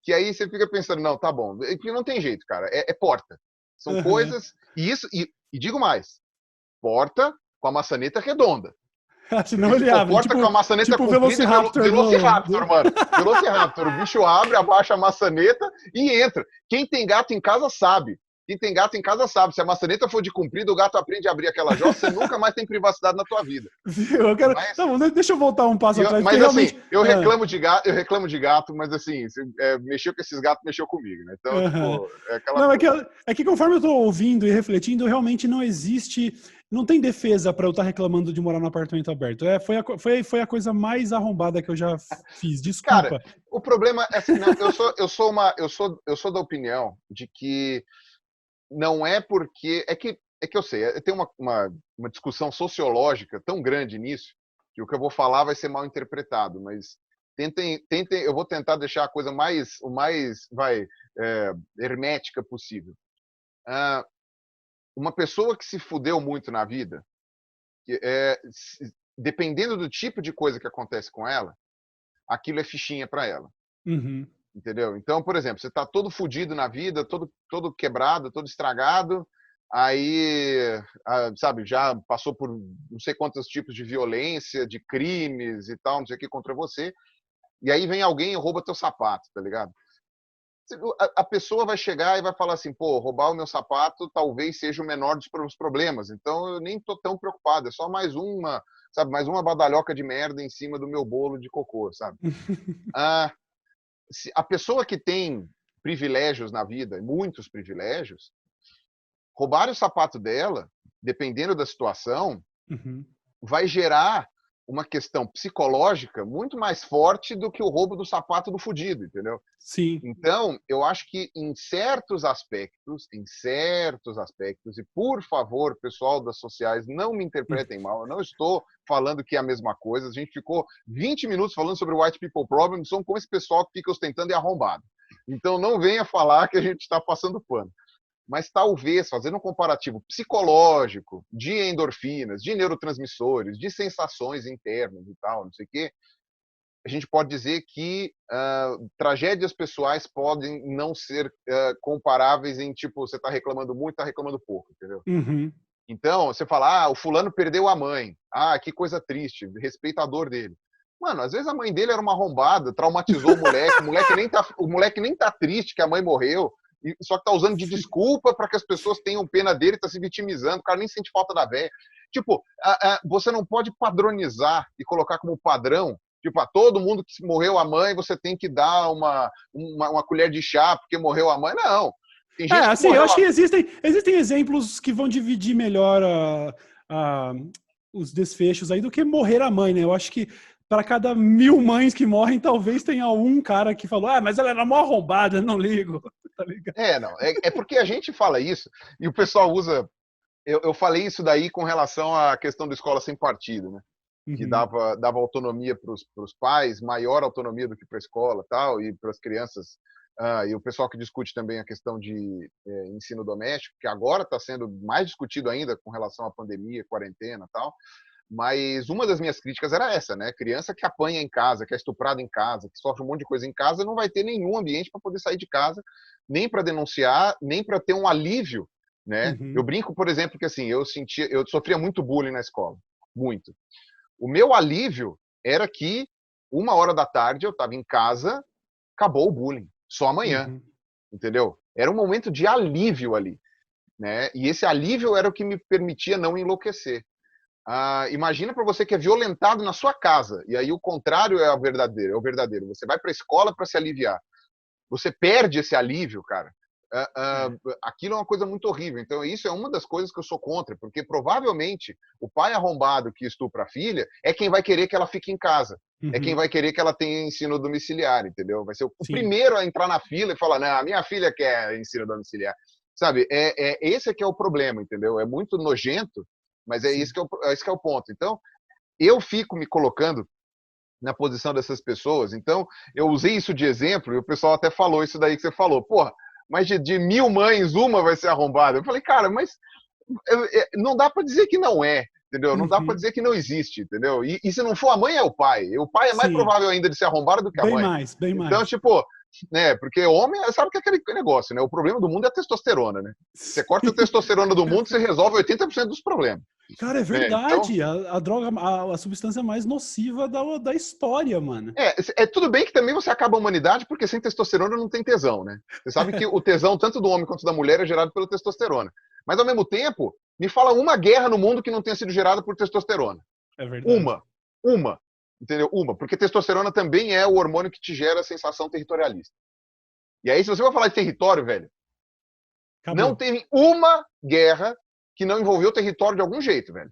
que aí você fica pensando, não, tá bom, porque não tem jeito, cara, é porta. São Uhum. coisas, e digo mais, porta com a maçaneta redonda. Senão Porque se ele for abre, porta com a maçaneta tipo o comprida, é Velociraptor Velociraptor, mano. Velociraptor. O bicho abre, abaixa a maçaneta e entra. Quem tem gato em casa sabe. Quem tem gato em casa sabe. Se a maçaneta for de comprido, o gato aprende a abrir aquela jossa, você nunca mais tem privacidade na tua vida. Eu quero. Mas, Tá bom, deixa eu voltar um passo atrás, porque mas assim, realmente. eu reclamo de gato, mas assim, mexeu com esses gatos, mexeu comigo, né? Então, Uhum. tipo, é aquela Não, coisa. é que conforme eu tô ouvindo e refletindo, realmente não existe, não tem defesa para eu estar reclamando de morar no apartamento aberto. Foi a coisa mais arrombada que eu já fiz. Cara, Desculpa. o problema é assim, não, eu sou da opinião de que não é porque. É que eu sei, tem uma discussão sociológica tão grande nisso, que o que eu vou falar vai ser mal interpretado, mas tentem, eu vou tentar deixar a coisa o mais hermética possível. Ah, uma pessoa que se fudeu muito na vida, dependendo do tipo de coisa que acontece com ela, aquilo é fichinha para ela. Uhum. Entendeu? Então, por exemplo, você está todo fudido na vida, todo quebrado, todo estragado, aí, sabe, já passou por não sei quantos tipos de violência, de crimes e tal, não sei o que, contra você, e aí vem alguém e rouba teu sapato, tá ligado? A pessoa vai chegar e vai falar assim, pô, roubar o meu sapato talvez seja o menor dos problemas, então eu nem tô tão preocupado, é só mais uma, sabe, mais uma badalhoca de merda em cima do meu bolo de cocô, sabe? Ah, a pessoa que tem privilégios na vida, muitos privilégios, roubar o sapato dela, dependendo da situação, Uhum. vai gerar uma questão psicológica muito mais forte do que o roubo do sapato do fudido, entendeu? Sim. Então, eu acho que em certos aspectos, e por favor, pessoal das sociais, não me interpretem mal, eu não estou falando que é a mesma coisa, a gente ficou 20 minutos falando sobre o White People Problem, são como esse pessoal que fica ostentando e arrombado. Então, não venha falar que a gente está passando pano. Mas talvez, fazendo um comparativo psicológico de endorfinas, de neurotransmissores, de sensações internas e tal, não sei o quê, a gente pode dizer que tragédias pessoais podem não ser comparáveis em, tipo, você está reclamando muito, está reclamando pouco, entendeu? Uhum. Então, você fala, o fulano perdeu a mãe. Que coisa triste, respeita a dor dele. Mano, às vezes a mãe dele era uma arrombada, traumatizou o moleque nem tá triste que a mãe morreu, só que tá usando de desculpa para que as pessoas tenham pena dele, tá se vitimizando, o cara nem sente falta da véia. Tipo, você não pode padronizar e colocar como padrão, tipo, a todo mundo que morreu a mãe, você tem que dar uma colher de chá porque morreu a mãe. Não. Tem gente que Assim, eu morreu acho que existem exemplos que vão dividir melhor os desfechos aí do que morrer a mãe, né? Eu acho que para cada 1000 mães que morrem, talvez tenha um cara que falou, mas ela era mó arrombada, não ligo. Tá ligado? Não. É porque a gente fala isso e o pessoal usa. Eu falei isso daí com relação à questão da escola sem partido, né? Que dava autonomia para os pais, maior autonomia do que para a escola, tal, e para as crianças. E o pessoal que discute também a questão de ensino doméstico, que agora está sendo mais discutido ainda com relação à pandemia, quarentena, tal. Mas uma das minhas críticas era essa, né? Criança que apanha em casa, que é estuprada em casa, que sofre um monte de coisa em casa, não vai ter nenhum ambiente para poder sair de casa, nem para denunciar, nem para ter um alívio, né? Eu brinco, por exemplo, que assim, eu sofria muito bullying na escola, muito. O meu alívio era que 1h da tarde eu estava em casa, acabou o bullying, só amanhã, entendeu? Era um momento de alívio ali, né? E esse alívio era o que me permitia não enlouquecer. Imagina para você que é violentado na sua casa, e aí o contrário é o verdadeiro. Você vai para a escola para se aliviar. Você perde esse alívio, cara. Aquilo é uma coisa muito horrível. Então, isso é uma das coisas que eu sou contra, porque provavelmente o pai arrombado que estupra a filha é quem vai querer que ela fique em casa. É quem vai querer que ela tenha ensino domiciliar, entendeu? Vai ser o primeiro a entrar na fila e falar, não, a minha filha quer ensino domiciliar. Sabe, esse é que é o problema, entendeu? É muito nojento, mas esse que é o ponto. Então, eu fico me colocando na posição dessas pessoas. Então, eu usei isso de exemplo e o pessoal até falou isso daí que você falou. Porra, mas de 1000 mães, uma vai ser arrombada. Eu falei, cara, mas não dá para dizer que não é, entendeu? Não dá para dizer que não existe, entendeu? E se não for a mãe, é o pai. O pai é mais provável ainda de ser arrombado do que a mãe. Bem então, mais. tipo, né? Porque homem, sabe que é aquele negócio, né? O problema do mundo é a testosterona, né? Você corta a testosterona do mundo, você resolve 80% dos problemas. Cara, é verdade. Então, a droga, a substância mais nociva da história, mano. Tudo bem que também você acaba a humanidade, porque sem testosterona não tem tesão, né? Você sabe que o tesão, tanto do homem quanto da mulher, é gerado pela testosterona. Mas, ao mesmo tempo, me fala uma guerra no mundo que não tenha sido gerada por testosterona. É verdade. Uma. Entendeu? Porque testosterona também é o hormônio que te gera a sensação territorialista. E aí, se você for falar de território, velho, Acabou. não teve uma guerra que não envolveu o território de algum jeito, velho.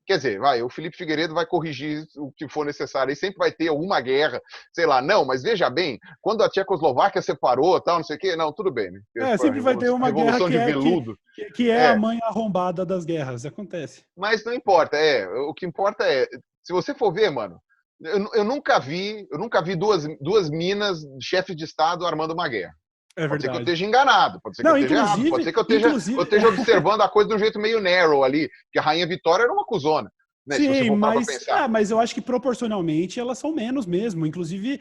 Quer dizer, o Felipe Figueiredo vai corrigir o que for necessário. E sempre vai ter alguma guerra, sei lá. Não, mas veja bem, quando a Tchecoslováquia separou, tal, não sei o quê, não, tudo bem, né? Sempre vai ter uma guerra que é a mãe arrombada das guerras. Acontece. Mas não importa, o que importa é, se você for ver, mano, eu nunca vi duas minas, chefes de Estado, armando uma guerra. Pode ser que eu esteja enganado, pode ser que eu esteja errado, pode ser que eu esteja observando a coisa de um jeito meio narrow ali, que a Rainha Vitória era uma cuzona. Né, sim, mas eu acho que proporcionalmente elas são menos mesmo. Inclusive,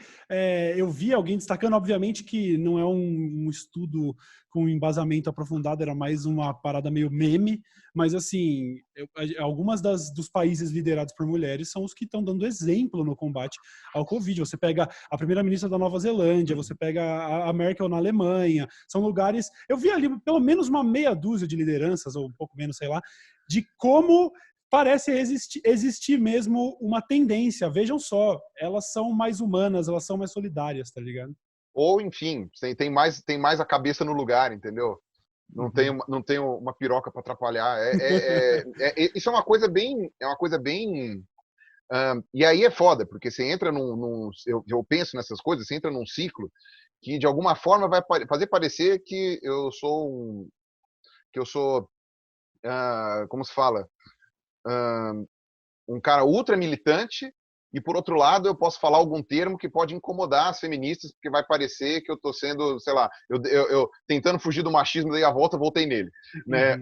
eu vi alguém destacando, obviamente, que não é um estudo com embasamento aprofundado, era mais uma parada meio meme, mas assim, algumas dos países liderados por mulheres são os que estão dando exemplo no combate ao Covid. Você pega a primeira-ministra da Nova Zelândia, você pega a Merkel na Alemanha, são lugares... Eu vi ali pelo menos uma meia dúzia de lideranças, ou um pouco menos, sei lá, de como... parece existir mesmo uma tendência. Vejam só, elas são mais humanas, elas são mais solidárias, tá ligado? Ou, enfim, tem mais a cabeça no lugar, entendeu? Não tem uma piroca para atrapalhar. Isso é uma coisa bem E aí é foda, porque você entra eu penso nessas coisas, você entra num ciclo que de alguma forma vai fazer parecer que eu sou como se fala, um cara ultra militante, e por outro lado eu posso falar algum termo que pode incomodar as feministas, porque vai parecer que eu estou sendo, sei lá, eu tentando fugir do machismo, daí a volta voltei nele, né?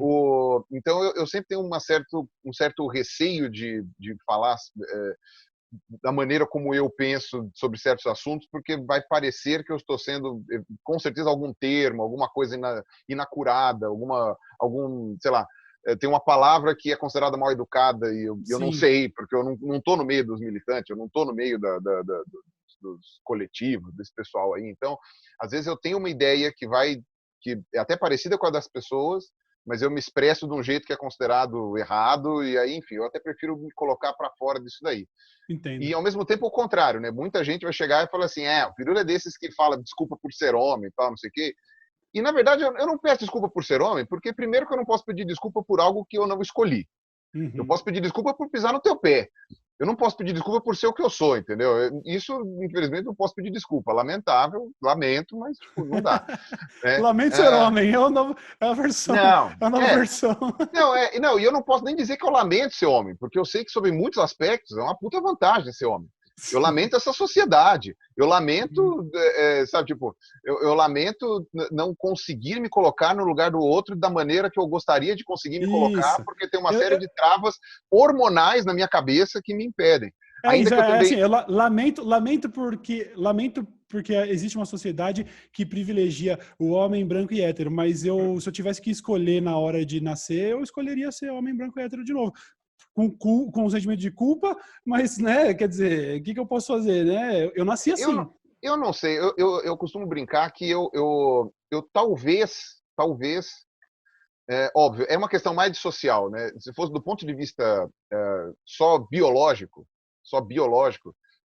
Então eu sempre tenho um certo receio de falar da maneira como eu penso sobre certos assuntos, porque vai parecer que eu estou sendo, com certeza, algum termo, alguma coisa inacurada, sei lá, tem uma palavra que é considerada mal educada e eu não sei, porque eu não estou no meio dos militantes, eu não estou no meio dos coletivos, desse pessoal aí. Então, às vezes eu tenho uma ideia que é até parecida com a das pessoas, mas eu me expresso de um jeito que é considerado errado, e aí, enfim, eu até prefiro me colocar para fora disso daí. Entendo. E, ao mesmo tempo, o contrário, né? Muita gente vai chegar e falar assim, o Pirula é desses que fala desculpa por ser homem e tal, não sei o quê. E, na verdade, eu não peço desculpa por ser homem, porque, primeiro, que eu não posso pedir desculpa por algo que eu não escolhi. Eu posso pedir desculpa por pisar no teu pé. Eu não posso pedir desculpa por ser o que eu sou, entendeu? Isso, infelizmente, não posso pedir desculpa. Lamentável, lamento, mas tipo, não dá. Né? Lamento ser homem, é a versão. Não, é a nova versão. Não, e eu não posso nem dizer que eu lamento ser homem, porque eu sei que, sob muitos aspectos, é uma puta vantagem ser homem. Eu lamento essa sociedade. Eu lamento, sabe, tipo, eu lamento não conseguir me colocar no lugar do outro da maneira que eu gostaria de conseguir me colocar, porque tem uma série de travas hormonais na minha cabeça que me impedem. Ainda que eu também... assim, eu lamento porque existe uma sociedade que privilegia o homem branco e hétero, mas se eu tivesse que escolher na hora de nascer, eu escolheria ser homem branco e hétero de novo. Com um sentimento de culpa, mas, né, quer dizer, o que eu posso fazer, né? Eu nasci assim. Eu não sei, eu costumo brincar que eu talvez, óbvio, é uma questão mais de social, né? Se fosse do ponto de vista só biológico,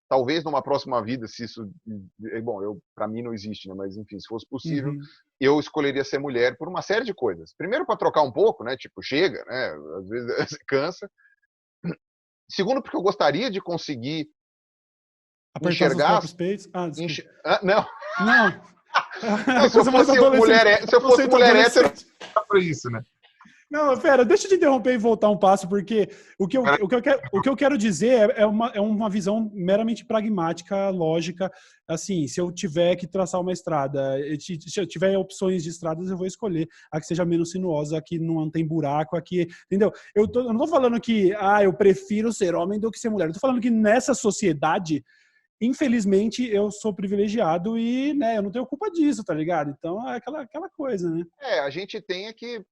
talvez numa próxima vida, se isso, bom, para mim não existe, né? Mas enfim, se fosse possível, eu escolheria ser mulher por uma série de coisas. Primeiro, para trocar um pouco, né? Tipo, chega, né? Às vezes cansa. Segundo, porque eu gostaria de conseguir apertar enxergar... seus próprios peitos? Não. Não, se eu fosse mulher hétero, para isso, né? Não, pera, deixa eu te interromper e voltar um passo, porque o que eu quero dizer é uma visão meramente pragmática, lógica. Assim, se eu tiver que traçar uma estrada, se eu tiver opções de estradas, eu vou escolher a que seja menos sinuosa, a que não tem buraco, aqui, entendeu? Eu não tô falando que eu prefiro ser homem do que ser mulher. Eu tô falando que nessa sociedade, infelizmente, eu sou privilegiado e, né, eu não tenho culpa disso, tá ligado? Então, é aquela coisa, né? A gente tem que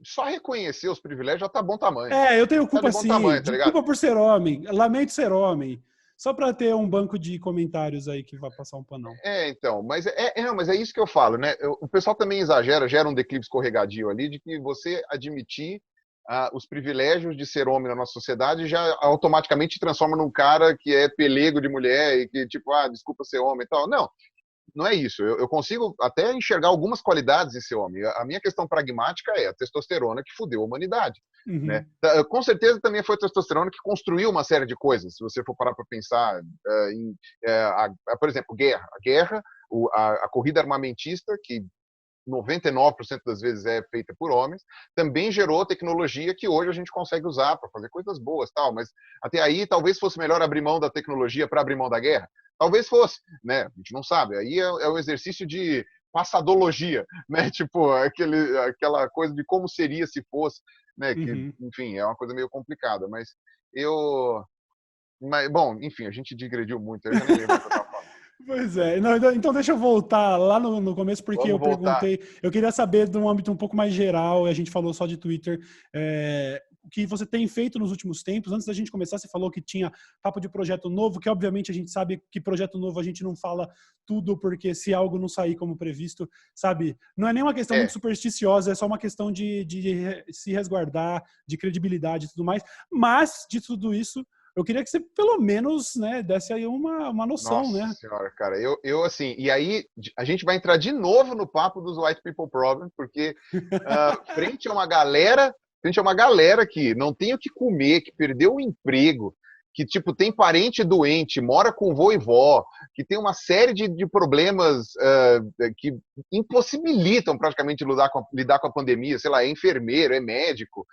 só reconhecer os privilégios já tá bom tamanho. Eu tenho culpa sim, tamanho, tá culpa por ser homem, lamento ser homem. Só para ter um banco de comentários aí que vai passar um panão. Então, mas é isso que eu falo, né? O pessoal também exagera, gera um declive escorregadio ali de que você admitir os privilégios de ser homem na nossa sociedade já automaticamente te transforma num cara que é pelego de mulher e que, tipo, desculpa ser homem e tal. Não é isso. Eu consigo até enxergar algumas qualidades em ser homem. A minha questão pragmática é a testosterona que fudeu a humanidade. Né? Com certeza também foi a testosterona que construiu uma série de coisas, se você for parar para pensar por exemplo, a corrida armamentista, que 99% das vezes é feita por homens, também gerou tecnologia que hoje a gente consegue usar para fazer coisas boas, tal, mas até aí talvez fosse melhor abrir mão da tecnologia para abrir mão da guerra. Talvez fosse, né? A gente não sabe. Aí é um exercício de passadologia, né? Tipo, aquela coisa de como seria se fosse, né? Que, enfim, é uma coisa meio complicada, mas bom, enfim, a gente digrediu muito, eu já nem lembro o que eu estava falando. Pois é. Não, então deixa eu voltar lá no começo, porque eu perguntei, eu queria saber de um âmbito um pouco mais geral, e a gente falou só de Twitter, o que você tem feito nos últimos tempos. Antes da gente começar, você falou que tinha papo de projeto novo, que obviamente a gente sabe que projeto novo a gente não fala tudo, porque se algo não sair como previsto, sabe, não é nem uma questão muito supersticiosa, é só uma questão de se resguardar, de credibilidade e tudo mais, mas de tudo isso, eu queria que você, pelo menos, né, desse aí uma noção, Nossa né? Nossa senhora, cara. Eu, assim, e aí a gente vai entrar de novo no papo dos White People Problem, porque frente a uma galera que não tem o que comer, que perdeu o emprego, que tipo, tem parente doente, mora com vô e vó, que tem uma série de problemas que impossibilitam praticamente lidar com a pandemia, sei lá, é enfermeiro, é médico,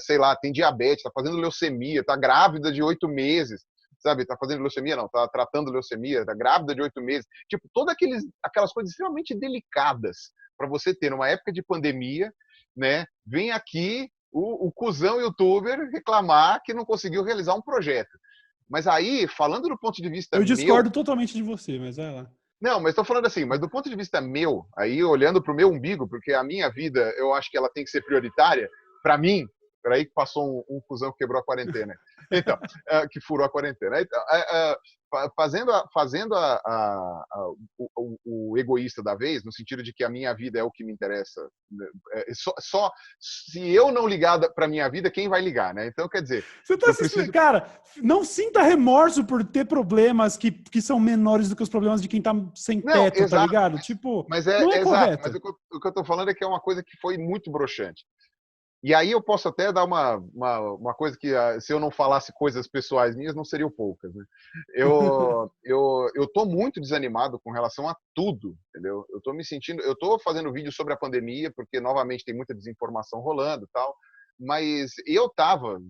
sei lá, tem diabetes, tá fazendo leucemia, tá grávida de 8 meses, sabe, tá fazendo leucemia não, tá tratando leucemia, tá grávida de 8 meses, tipo, todas aquelas coisas extremamente delicadas para você ter numa época de pandemia, né, vem aqui o cuzão youtuber reclamar que não conseguiu realizar um projeto. Mas aí, falando do ponto de vista Eu meu... discordo totalmente de você, mas vai lá. Não, mas estou falando assim, mas do ponto de vista meu, aí olhando para o meu umbigo, porque a minha vida, eu acho que ela tem que ser prioritária, para mim, peraí que passou um cuzão que quebrou a quarentena. Então, que furou a quarentena. Então, fazendo o egoísta da vez, no sentido de que a minha vida é o que me interessa. Só se eu não ligar para minha vida, quem vai ligar, né? Então, quer dizer, Você tá eu se preciso... Cara, não sinta remorso por ter problemas que são menores do que os problemas de quem tá sem Não, teto, tá exato, ligado? Tipo, mas não é exato. Mas correto. o que eu estou falando é que é uma coisa que foi muito broxante. E aí eu posso até dar uma coisa que, se eu não falasse coisas pessoais minhas, não seriam poucas, né? Eu tô muito desanimado com relação a tudo, entendeu? Eu tô me sentindo... Eu tô fazendo vídeo sobre a pandemia, porque, novamente, tem muita desinformação rolando e tal, mas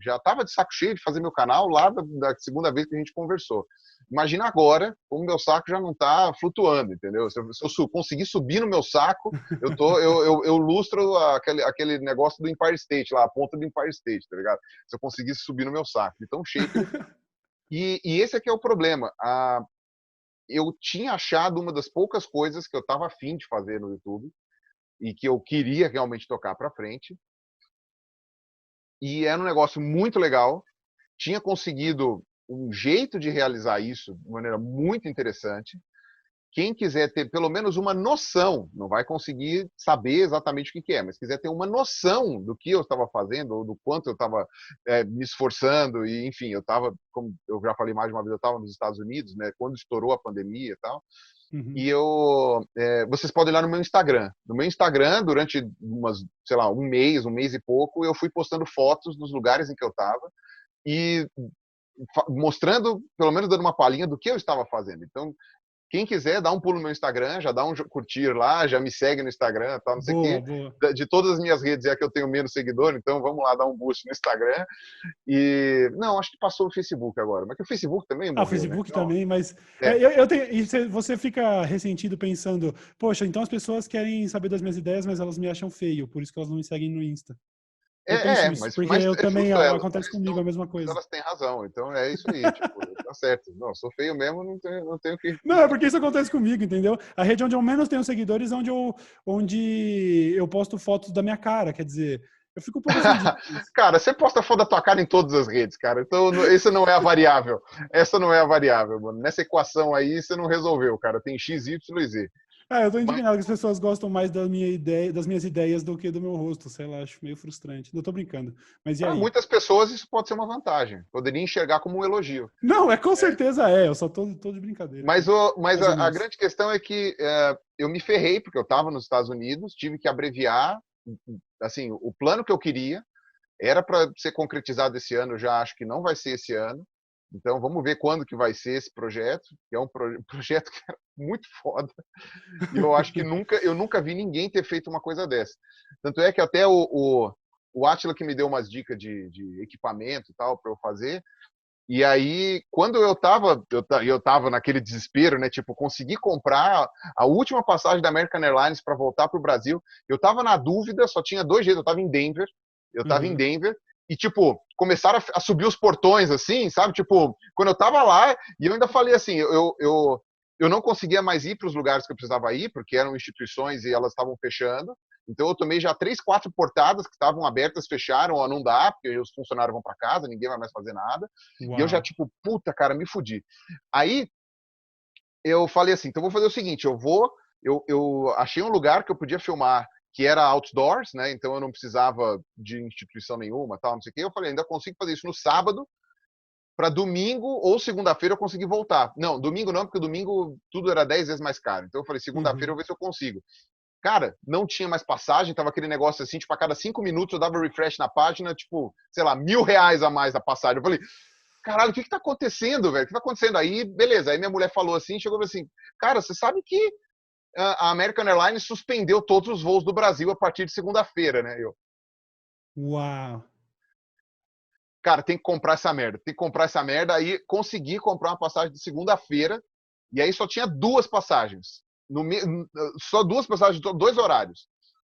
já tava de saco cheio de fazer meu canal lá da segunda vez que a gente conversou. Imagina agora, como meu saco já não tá flutuando, entendeu? Se eu conseguir subir no meu saco, eu lustro aquele negócio do Empire State lá, a ponta do Empire State, tá ligado? Se eu conseguisse subir no meu saco. De tão cheio que ele tá. E esse aqui é o problema. Eu tinha achado uma das poucas coisas que eu tava afim de fazer no YouTube e que eu queria realmente tocar pra frente. E era um negócio muito legal. Tinha conseguido um jeito de realizar isso de maneira muito interessante. Quem quiser ter pelo menos uma noção, não vai conseguir saber exatamente o que é, mas quiser ter uma noção do que eu estava fazendo, ou do quanto eu estava me esforçando, e enfim, eu estava, como eu já falei mais de uma vez, eu estava nos Estados Unidos, né, quando estourou a pandemia e tal, Uhum. e vocês podem ir lá no meu Instagram. No meu Instagram, durante sei lá, um mês e pouco, eu fui postando fotos dos lugares em que eu estava, e mostrando, pelo menos dando uma palhinha do que eu estava fazendo. Então, quem quiser, dá um pulo no meu Instagram, já dá um curtir lá, já me segue no Instagram, tal, não sei o Boa, quê. boa. De todas as minhas redes é a que eu tenho menos seguidor, então vamos lá dar um boost no Instagram. E não, acho que passou o Facebook agora, mas que o Facebook também Ah, o morreu, né? Facebook Então, também, mas é, eu tenho, e você fica ressentido pensando, poxa, então as pessoas querem saber das minhas ideias, mas elas me acham feio, por isso que elas não me seguem no Insta. Eu penso isso, porque mas eu é também justo elas, acontece comigo a mesma mas coisa. elas têm razão, então é isso aí, tipo, tá certo. Não, sou feio mesmo, não tenho que... Não, é porque isso acontece comigo, entendeu? A rede onde eu menos tenho seguidores é onde eu posto fotos da minha cara, quer dizer, eu fico um pouco ofendido com isso. Cara, você posta foto da tua cara em todas as redes, cara. Então, essa não é a variável. Essa não é a variável, mano. Nessa equação aí, você não resolveu, cara. Tem X, Y e Z. Ah, eu tô Mas, indignado que as pessoas gostam mais das minhas ideias do que do meu rosto, sei lá, acho meio frustrante. Não tô brincando. Mas e para aí? muitas pessoas, isso pode ser uma vantagem. Poderia enxergar como um elogio. Não, com certeza eu só tô de brincadeira aqui. Mas Mais ou a menos. grande questão é que eu me ferrei, porque eu estava nos Estados Unidos, tive que abreviar. Assim, o plano que eu queria era para ser concretizado esse ano, eu já acho que não vai ser esse ano. Então, vamos ver quando que vai ser esse projeto, que é um projeto que é muito foda. E eu acho que eu nunca vi ninguém ter feito uma coisa dessa. Tanto é que até o Átila que me deu umas dicas de equipamento e tal para eu fazer. E aí, quando eu tava naquele desespero, né? Tipo, consegui comprar a última passagem da American Airlines para voltar para o Brasil. Eu tava na dúvida, só tinha 2 jeitos. Eu tava em Denver. Eu tava em Uhum. Denver. E, tipo, começaram a subir os portões, assim, sabe? Tipo, quando eu tava lá, e eu ainda falei assim, eu não conseguia mais ir para os lugares que eu precisava ir, porque eram instituições e elas estavam fechando. Então eu tomei já 3, 4 portadas que estavam abertas, fecharam, ó, não dá, porque os funcionários vão para casa, ninguém vai mais fazer nada. E eu já, Uau. tipo, puta, cara, me fudi. Aí eu falei assim, então vou fazer o seguinte, eu achei um lugar que eu podia filmar que era outdoors, né? Então eu não precisava de instituição nenhuma, tal, não sei o quê. Eu falei, ainda consigo fazer isso no sábado, para domingo ou segunda-feira eu conseguir voltar. Não, domingo não, porque domingo tudo era 10 vezes mais caro. Então eu falei, segunda-feira eu Uhum. vou ver se eu consigo. Cara, não tinha mais passagem, tava aquele negócio assim, tipo, a cada 5 minutos eu dava refresh na página, tipo, sei lá, R$ 1.000 a mais da passagem. Eu falei, caralho, o que tá acontecendo, velho? O que tá acontecendo? Aí, beleza. Aí minha mulher falou assim, chegou assim, cara, você sabe que a American Airlines suspendeu todos os voos do Brasil a partir de segunda-feira, né? Eu, Uau. cara, tem que comprar essa merda, tem que comprar essa merda. Aí consegui comprar uma passagem de segunda-feira, e aí só tinha duas passagens. Só duas passagens, dois horários.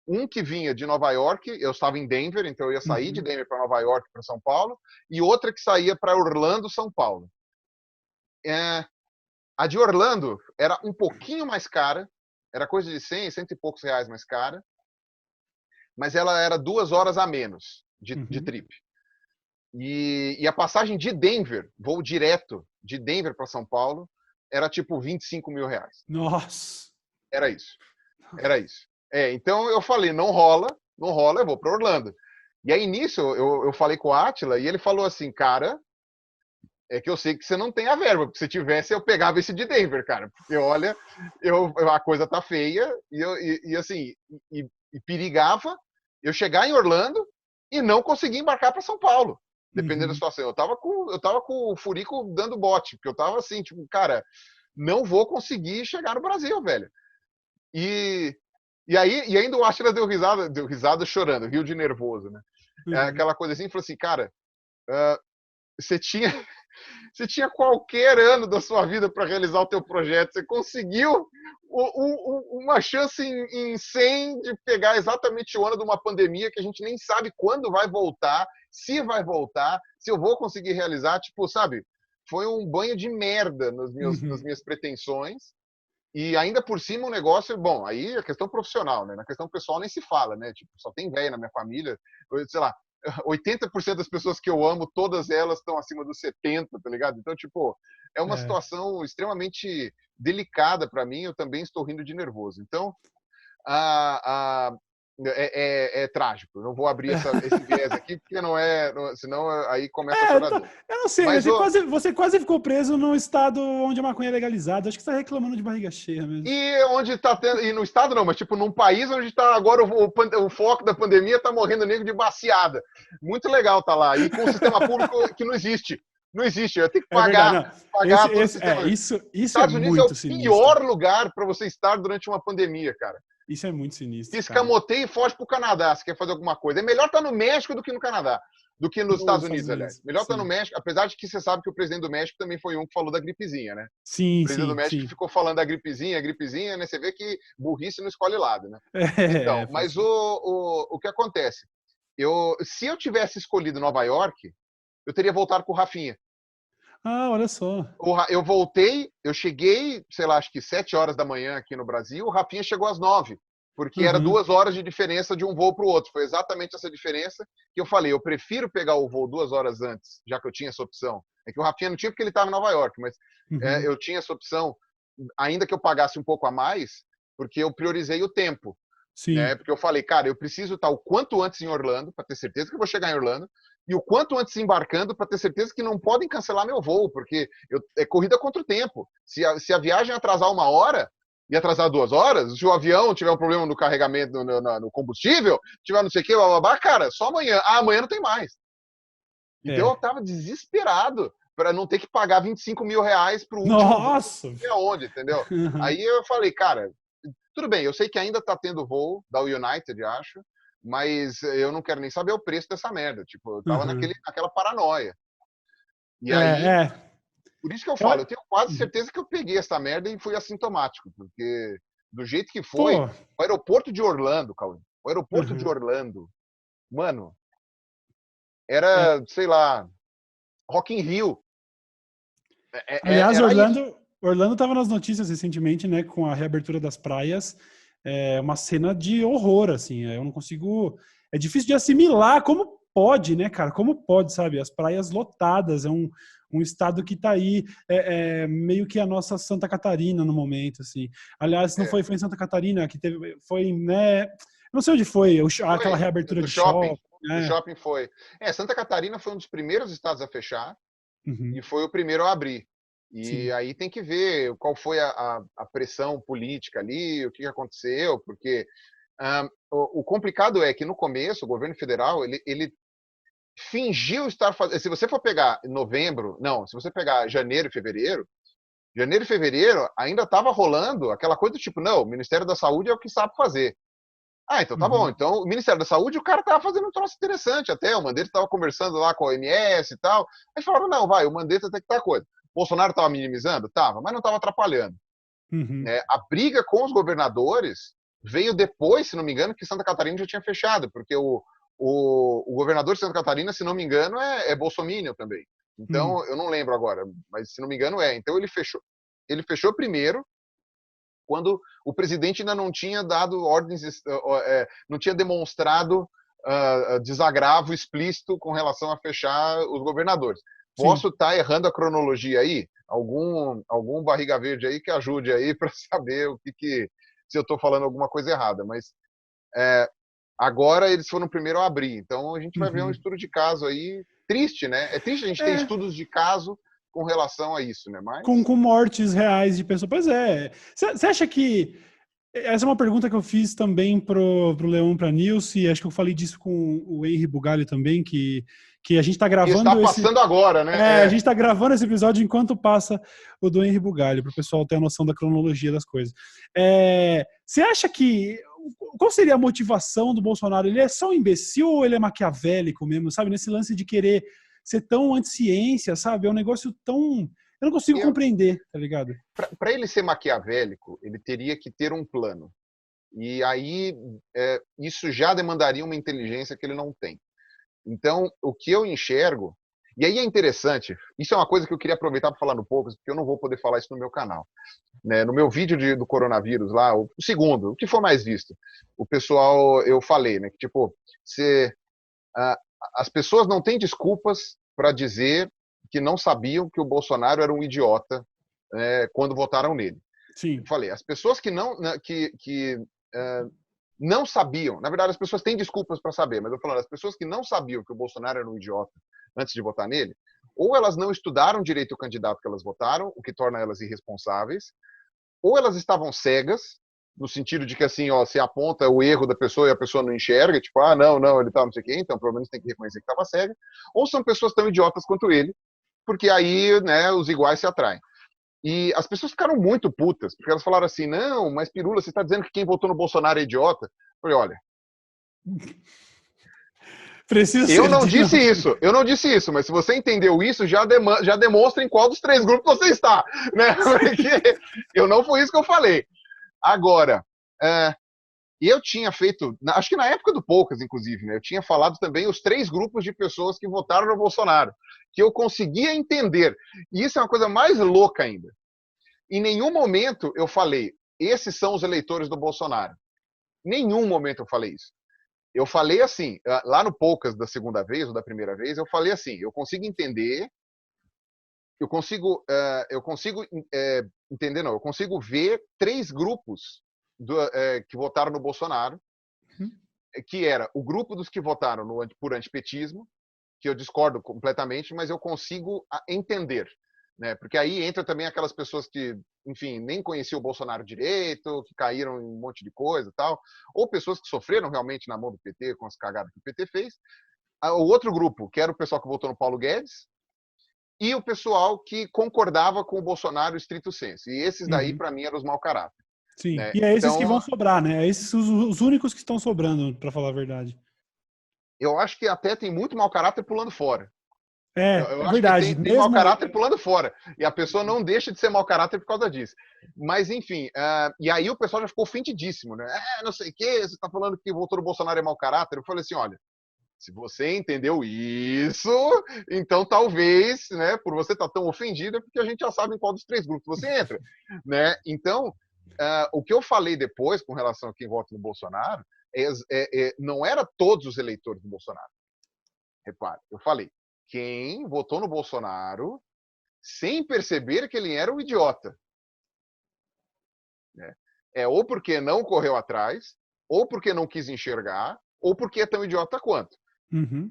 Um que vinha de Nova York, eu estava em Denver, então eu ia sair de Denver para Nova York, para São Paulo, e outra que saía para Orlando, São Paulo. A de Orlando era um pouquinho mais cara, era coisa de 100, cento e poucos reais mais cara, mas ela era 2 horas a menos de trip. E a passagem de Denver, voo direto de Denver para São Paulo, era tipo 25 mil reais. Nossa. Era isso. Era isso. Então eu falei, não rola, não rola, eu vou para Orlando. E aí nisso eu falei com o Átila e ele falou assim, cara, é que eu sei que você não tem a verba, porque se tivesse eu pegava esse de Denver, cara. Porque olha, a coisa tá feia e assim, e perigava eu chegar em Orlando e não conseguir embarcar para São Paulo. Dependendo da situação. Eu tava com o furico dando bote, porque eu tava assim, tipo, cara, não vou conseguir chegar no Brasil, velho. E ainda o Átila deu risada chorando, riu de nervoso, né? Aquela coisa assim, falou assim, cara, você tinha, você tinha qualquer ano da sua vida para realizar o teu projeto, você conseguiu uma chance em 100 de pegar exatamente o ano de uma pandemia que a gente nem sabe quando vai voltar, se vai voltar, se eu vou conseguir realizar, tipo, sabe? Foi um banho de merda nas minhas pretensões. E ainda por cima um negócio, bom, aí a questão profissional, né? Na questão pessoal nem se fala, né? Tipo, só tem velho na minha família, sei lá, 80% das pessoas que eu amo, todas elas estão acima dos 70, tá ligado? Então, tipo, é uma situação extremamente delicada para mim, eu também estou rindo de nervoso. Então, a, é trágico. Eu não vou abrir esse viés aqui, porque não é. Senão aí começa a choradeira. Eu não sei, Mas você quase ficou preso num estado onde a maconha é legalizada. Acho que você tá reclamando de barriga cheia mesmo. e onde está tendo. E no estado não, mas tipo, num país onde está agora o foco da pandemia está morrendo negro de baciada. Muito legal tá lá. E com um sistema público que não existe. Não existe. Eu tenho que É verdade, não. pagar todo o sistema. Isso é Estados Unidos é o muito sinistro. pior lugar para você estar durante uma pandemia, cara. Isso é muito sinistro, cara. Escamoteia e foge pro Canadá se quer fazer alguma coisa. É melhor estar no México do que no Canadá. Do que nos Estados Unidos, aliás. Melhor estar no México, apesar de que você sabe que o presidente do México também foi um que falou da gripezinha, né? Sim, O presidente do sim, México sim. ficou falando da gripezinha, né? Você vê que burrice não escolhe lado, né? Então, Faz... mas o que acontece? Se eu tivesse escolhido Nova York, eu teria voltado com o Rafinha. Ah, olha só. Eu voltei, eu cheguei, sei lá, acho que 7 horas da manhã aqui no Brasil, o Rafinha chegou às 9, porque era 2 horas de diferença de um voo para o outro. Foi exatamente essa diferença que eu falei, eu prefiro pegar o voo 2 horas antes, já que eu tinha essa opção. É que o Rafinha não tinha porque ele estava em Nova York, mas eu tinha essa opção, ainda que eu pagasse um pouco a mais, porque eu priorizei o tempo. Né? Sim. Porque eu falei, cara, eu preciso estar o quanto antes em Orlando, para ter certeza que eu vou chegar em Orlando, e o quanto antes embarcando, para ter certeza que não podem cancelar meu voo, porque é corrida contra o tempo. Se a viagem atrasar 1 hora e atrasar 2 horas, se o avião tiver um problema no carregamento, no combustível, tiver não sei o que, blá, blá, blá, cara, só amanhã. Ah, amanhã não tem mais. Então eu tava desesperado para não ter que pagar 25 mil reais pro último voo. Nossa! Não sei aonde, entendeu? Aí eu falei, cara, tudo bem, eu sei que ainda tá tendo voo da United, acho, mas eu não quero nem saber o preço dessa merda. Tipo, eu tava naquela paranoia. E aí, É. por isso que eu falo, eu tenho quase certeza que eu peguei essa merda e fui assintomático, porque do jeito que foi, Pô. o aeroporto de Orlando, Cauê, o aeroporto de Orlando, mano, era, sei lá, Rock in Rio. Aliás, Era isso. Orlando estava nas notícias recentemente, né, com a reabertura das praias, uma cena de horror, assim. Eu não consigo. É difícil de assimilar como pode, né, cara? Como pode, sabe? As praias lotadas, um estado que está aí, meio que a nossa Santa Catarina no momento, assim. Aliás, não foi em Santa Catarina que teve, foi, né? Não sei onde foi, aquela Foi, reabertura do de shopping. shopping. Do Né? shopping foi. Santa Catarina foi um dos primeiros estados a fechar Uhum, e foi o primeiro a abrir. E sim. aí tem que ver qual foi a pressão política ali, o que aconteceu, porque o complicado é que no começo o governo federal fingiu estar fazendo. Se você for pegar novembro, não, se você pegar janeiro e fevereiro ainda estava rolando aquela coisa do tipo, não, o Ministério da Saúde é o que sabe fazer. Ah, então tá bom. Uhum. Então, o Ministério da Saúde, o cara tava fazendo um troço interessante até. O Mandetta tava conversando lá com a OMS e tal. Aí falaram, não, vai, o Mandetta tem que estar coisa. O Bolsonaro tava minimizando? Tava, mas não tava atrapalhando. Uhum. Né? A briga com os governadores veio depois, se não me engano, que Santa Catarina já tinha fechado, porque o governador de Santa Catarina, se não me engano, é bolsominion também. Uhum. Então, eu não lembro agora, mas se não me engano é. Então, ele fechou primeiro, quando o presidente ainda não tinha dado ordens, não tinha demonstrado desagravo explícito com relação a fechar os governadores. Sim. Posso estar errando a cronologia aí? Algum barriga verde aí que ajude aí para saber se eu estou falando alguma coisa errada. Mas agora eles foram primeiro a abrir. Então a gente vai ver um Uhum. estudo de caso aí triste, né? É triste a gente ter É, estudos de caso com relação a isso, né? com Mas mortes reais de pessoas. Pois é. Você acha que. Essa é uma pergunta que eu fiz também pro Leão, pra Nilce, e acho que eu falei disso com o Henry Bugalho também, que a gente está que está gravando esse. passando agora, né? A gente está gravando esse episódio enquanto passa o do Henry Bugalho, para o pessoal ter a noção da cronologia das coisas. Você acha que. Qual seria a motivação do Bolsonaro? Ele é só um imbecil ou ele é maquiavélico mesmo, sabe? Nesse lance de querer ser tão anti-ciência, sabe? É um negócio tão. Eu não consigo compreender, tá ligado? Para ele ser maquiavélico, ele teria que ter um plano. E aí isso já demandaria uma inteligência que ele não tem. Então, o que eu enxergo, e aí é interessante, isso é uma coisa que eu queria aproveitar para falar no Poucas, porque eu não vou poder falar isso no meu canal. Né? No meu vídeo do coronavírus lá, o segundo, o que for mais visto, o pessoal, eu falei, né, que tipo, se, as pessoas não têm desculpas para dizer que não sabiam que o Bolsonaro era um idiota quando votaram nele. Eu Sim. falei, as pessoas que não sabiam, na verdade as pessoas têm desculpas para saber, mas eu falando, as pessoas que não sabiam que o Bolsonaro era um idiota antes de votar nele, ou elas não estudaram direito o candidato que elas votaram, o que torna elas irresponsáveis, ou elas estavam cegas, no sentido de que assim, ó, se aponta o erro da pessoa e a pessoa não enxerga, tipo, não, ele tá não sei o quê, então pelo menos tem que reconhecer que estava cega, ou são pessoas tão idiotas quanto ele, porque aí, né, os iguais se atraem. E as pessoas ficaram muito putas, porque elas falaram assim, não, mas Pirula, você está dizendo que quem votou no Bolsonaro é idiota? Eu falei, olha, Precisa eu ser não dito. disse isso, mas se você entendeu isso, já demonstra em qual dos três grupos você está, né? Porque eu não foi isso que eu falei. Agora, eu tinha feito, acho que na época do Poucas, inclusive, né? Eu tinha falado também os três grupos de pessoas que votaram no Bolsonaro, que eu conseguia entender. E isso é uma coisa mais louca ainda. Em nenhum momento eu falei, esses são os eleitores do Bolsonaro. Em nenhum momento eu falei isso. Eu falei assim, lá no Poucas da segunda vez ou da primeira vez, eu falei assim, eu consigo entender, eu consigo entender, não, eu consigo ver três grupos que votaram no Bolsonaro, que era o grupo dos que votaram por antipetismo, que eu discordo completamente, mas eu consigo entender. Né? Porque aí entra também aquelas pessoas que, enfim, nem conheciam o Bolsonaro direito, que caíram em um monte de coisa e tal, ou pessoas que sofreram realmente na mão do PT com as cagadas que o PT fez. O outro grupo, que era o pessoal que votou no Paulo Guedes, e o pessoal que concordava com o Bolsonaro estrito sensu. E esses daí, Uhum. para mim, eram os mau caráter. Sim. Né? E é esses que vão Então, sobrar, né? É esses os únicos que estão sobrando, para falar a verdade. eu acho que até tem muito mau caráter pulando fora. Eu É acho que verdade. tem mau Mesmo. caráter pulando fora. E a pessoa não deixa de ser mau caráter por causa disso. Mas, enfim, e aí o pessoal já ficou ofendidíssimo, né? Não sei o quê, você está falando que votou no Bolsonaro é mau caráter. Eu falei assim: olha, se você entendeu isso, então talvez, né, por você estar tão ofendido, é porque a gente já sabe em qual dos três grupos você entra. Né? Então, o que eu falei depois com relação a quem vota no Bolsonaro não era todos os eleitores do Bolsonaro. Repare, eu falei, quem votou no Bolsonaro sem perceber que ele era um idiota. Né? Ou porque não correu atrás, ou porque não quis enxergar, ou porque é tão idiota quanto. Uhum.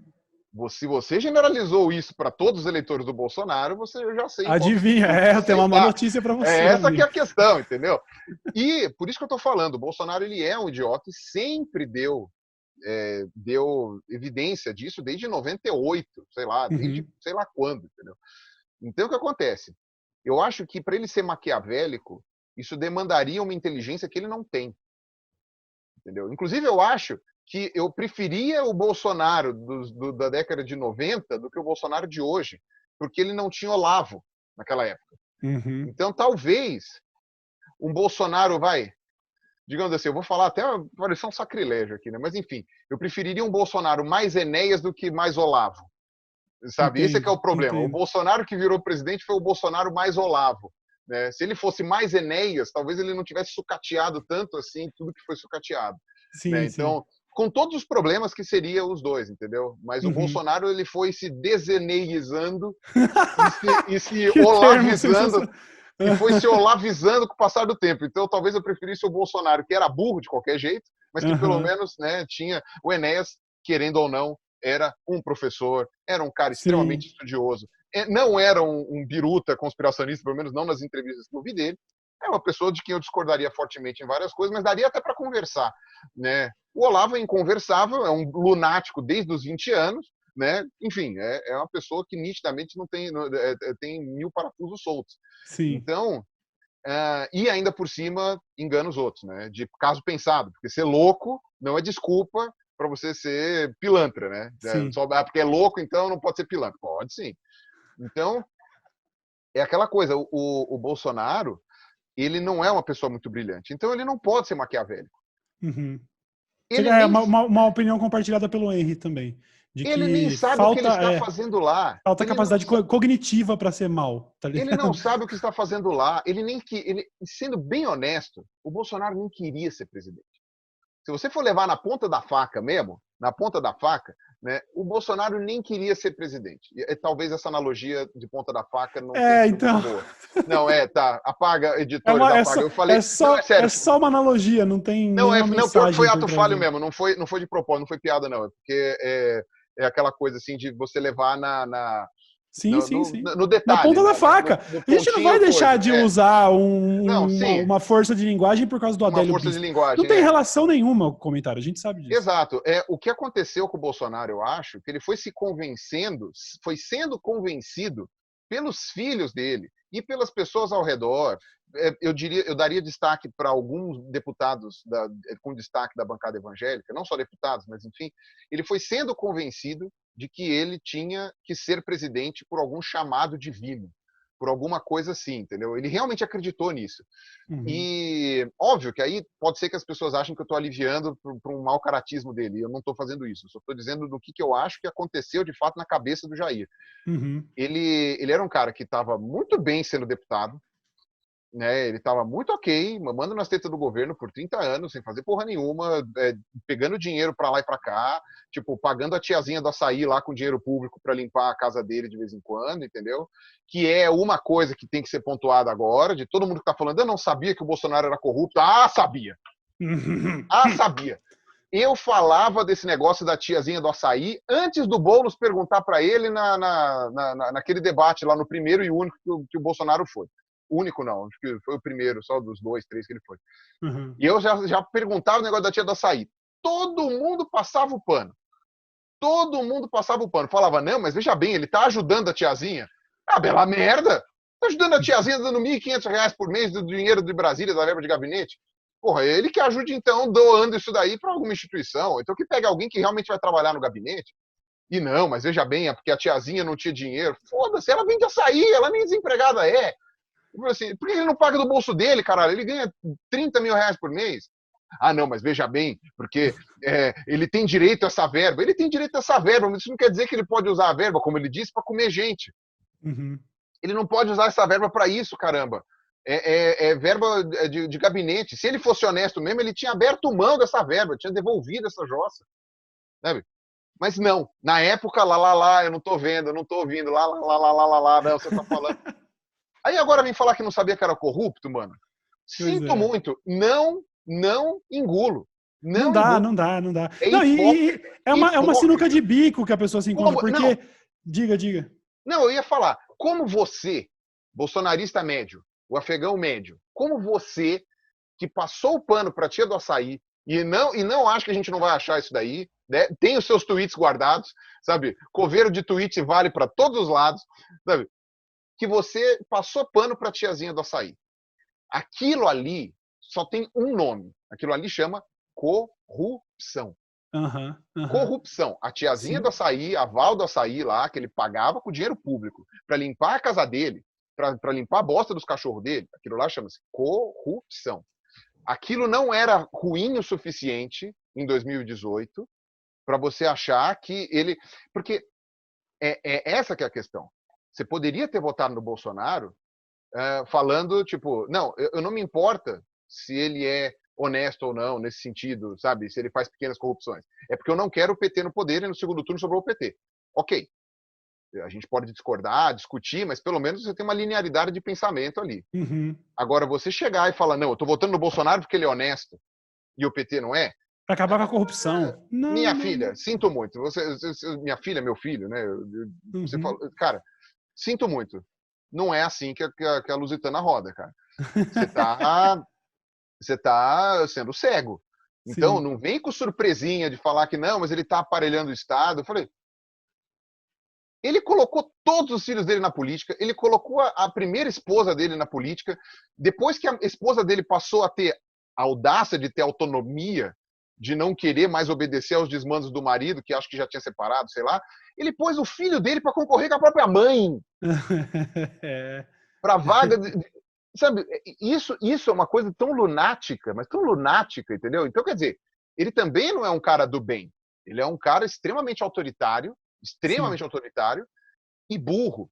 Se você generalizou isso para todos os eleitores do Bolsonaro, eu já sei em qual dos Adivinha, grupos eu você tenho uma má está. notícia para É você, essa que é amigo. a questão, entendeu? E por isso que eu estou falando, o Bolsonaro ele é um idiota e sempre deu deu evidência disso desde 98, sei lá, desde sei lá quando, entendeu? Então, o que acontece? Eu acho que para ele ser maquiavélico, isso demandaria uma inteligência que ele não tem, entendeu? Inclusive, eu acho que eu preferia o Bolsonaro da década de 90 do que o Bolsonaro de hoje, porque ele não tinha Olavo naquela época. Então, talvez um Bolsonaro digamos assim, eu vou falar até parecer um sacrilégio aqui, né? Mas enfim, eu preferiria um Bolsonaro mais Enéas do que mais Olavo, sabe? Esse é que é o problema. O Bolsonaro que virou presidente foi o Bolsonaro mais Olavo, né? Se ele fosse mais Enéas, talvez ele não tivesse sucateado tanto assim tudo que foi sucateado, né? Então, com todos os problemas que seria os dois, entendeu? Mas o Bolsonaro ele foi se deseneizando e se olavizando. E foi se olavizando com o passar do tempo. Então, talvez eu preferisse o Bolsonaro, que era burro de qualquer jeito, mas que pelo menos, né, tinha o Enéas, querendo ou não, era um professor, era um cara extremamente estudioso. Não era um biruta conspiracionista, pelo menos não nas entrevistas que eu vi dele. É uma pessoa de quem eu discordaria fortemente em várias coisas, mas daria até para conversar, né? O Olavo é inconversável, é um lunático desde os 20 anos, né? Enfim, é uma pessoa que nitidamente não tem 1000 parafusos soltos. Então, e ainda por cima engana os outros, né? De caso pensado, porque ser louco não é desculpa para você ser pilantra, né? Só porque é louco, então não pode ser pilantra. Pode sim. Então, é aquela coisa, o Bolsonaro, ele não é uma pessoa muito brilhante, então ele não pode ser maquiavélico. Ele é uma opinião compartilhada pelo Henry também. De ele nem sabe o que ele está fazendo lá. Falta capacidade cognitiva para ser mal. Tá ligado? Ele não sabe o que está fazendo lá. Sendo bem honesto, o Bolsonaro nem queria ser presidente. Se você for levar na ponta da faca mesmo, na ponta da faca, né, o Bolsonaro nem queria ser presidente. Talvez essa analogia de ponta da faca não tenha sido muito boa. Não, tá. Apaga, editores, apaga. Eu falei, é só uma analogia, não tem foi ato falho mesmo, não foi de propósito, não foi piada não. É porque é aquela coisa assim de você levar no detalhe. Na ponta da faca. A gente não vai deixar de usar uma força de linguagem por causa do Adélio Bispo. Uma força de linguagem. Não tem relação nenhuma com o comentário, a gente sabe disso. Exato. O que aconteceu com o Bolsonaro, eu acho, que ele foi sendo convencido pelos filhos dele e pelas pessoas ao redor. Eu daria destaque para alguns deputados com destaque da bancada evangélica, não só deputados, mas enfim, ele foi sendo convencido de que ele tinha que ser presidente por algum chamado divino, por alguma coisa assim, entendeu? Ele realmente acreditou nisso. E óbvio que aí pode ser que as pessoas achem que eu estou aliviando para um mau caratismo dele. Eu não estou fazendo isso. Eu só estou dizendo do que eu acho que aconteceu de fato na cabeça do Jair. Ele era um cara que estava muito bem sendo deputado, né? Ele estava muito ok, mamando nas tetas do governo por 30 anos, sem fazer porra nenhuma, pegando dinheiro para lá e para cá, tipo, pagando a tiazinha do açaí lá com dinheiro público para limpar a casa dele de vez em quando, entendeu? Que é uma coisa que tem que ser pontuada agora, de todo mundo que está falando, eu não sabia que o Bolsonaro era corrupto. Sabia! Sabia! Eu falava desse negócio da tiazinha do açaí antes do Boulos perguntar para ele naquele debate lá no primeiro e único que o Bolsonaro foi. Único não, acho que foi o primeiro, só dos 2, 3 que ele foi. E eu já perguntava o negócio da tia do açaí. Todo mundo passava o pano. Falava, não, mas veja bem, ele tá ajudando a tiazinha. Bela merda! Tá ajudando a tiazinha dando R$1.500 por mês do dinheiro de Brasília, da verba de gabinete. Porra, ele que ajude então doando isso daí para alguma instituição. Então que pegue alguém que realmente vai trabalhar no gabinete. E não, mas veja bem, é porque a tiazinha não tinha dinheiro. Foda-se, ela vende açaí, ela nem desempregada é. Assim, por que ele não paga do bolso dele, caralho? Ele ganha R$30 mil por mês. Não, mas veja bem, porque ele tem direito a essa verba. Ele tem direito a essa verba, mas isso não quer dizer que ele pode usar a verba, como ele disse, para comer gente. Ele não pode usar essa verba para isso, caramba. É verba de gabinete. Se ele fosse honesto mesmo, ele tinha aberto mão dessa verba, tinha devolvido essa jossa. Sabe? Mas não, na época, eu não tô vendo, eu não tô ouvindo, não, você tá falando. Aí agora vem falar que não sabia que era corrupto, mano. Sinto muito. Não engulo. Não dá. É uma sinuca de bico que a pessoa se encontra, porque... Não. Diga. Não, eu ia falar. Como você, bolsonarista médio, o afegão médio, como você, que passou o pano pra tia do açaí, E não acho que a gente não vai achar isso daí. Né? Tem os seus tweets guardados, sabe? Coveiro de tweet vale para todos os lados, sabe? Que você passou pano para a tiazinha do açaí. Aquilo ali só tem um nome. Aquilo ali chama corrupção. Corrupção. A tiazinha Sim. do açaí, a Val do açaí lá, que ele pagava com dinheiro público para limpar a casa dele, para limpar a bosta dos cachorros dele, aquilo lá chama-se corrupção. Aquilo não era ruim o suficiente em 2018 para você achar que ele... Porque essa que é a questão. Você poderia ter votado no Bolsonaro falando, tipo, não, eu não me importa se ele é honesto ou não, nesse sentido, sabe? Se ele faz pequenas corrupções. É porque eu não quero o PT no poder e no segundo turno sobrou o PT. Ok. A gente pode discordar, discutir, mas pelo menos você tem uma linearidade de pensamento ali. Uhum. Agora, você chegar e falar, não, eu tô votando no Bolsonaro porque ele é honesto e o PT não é, Pra acabar com a corrupção. Não, minha não, filha, não. sinto muito. Minha filha, meu filho, né? Você Uhum. falou, cara, sinto muito. Não é assim que a Lusitana roda, cara. Você tá sendo cego. Então, Sim. não vem com surpresinha de falar que não, mas ele tá aparelhando o Estado. Eu falei, ele colocou todos os filhos dele na política, ele colocou a primeira esposa dele na política. Depois que a esposa dele passou a ter a audácia de ter autonomia, de não querer mais obedecer aos desmandos do marido, que acho que já tinha separado, sei lá, ele pôs o filho dele para concorrer com a própria mãe, É. para vaga sabe, isso é uma coisa tão lunática, mas tão lunática, entendeu? Então, quer dizer, ele também não é um cara do bem. Ele é um cara Sim. extremamente autoritário e burro.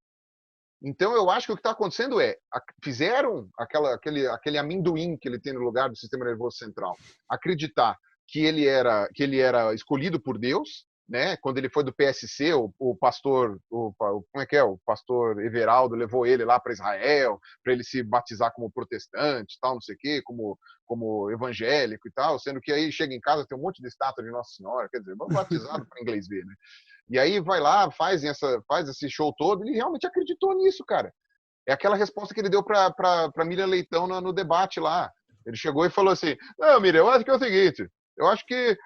Então, eu acho que o que está acontecendo fizeram aquele amendoim que ele tem no lugar do sistema nervoso central acreditar que ele era escolhido por Deus, né? Quando ele foi do PSC, o pastor, como é que é? O pastor Everaldo levou ele lá para Israel, para ele se batizar como protestante, tal, não sei o quê, como evangélico e tal, sendo que aí chega em casa tem um monte de estátua de Nossa Senhora, quer dizer, vamos batizado para inglês ver, né? E aí vai lá, faz esse show todo, ele realmente acreditou nisso, cara. É aquela resposta que ele deu para Miriam Leitão no debate lá. Ele chegou e falou assim: não, Miriam, eu acho que é o seguinte, eu acho que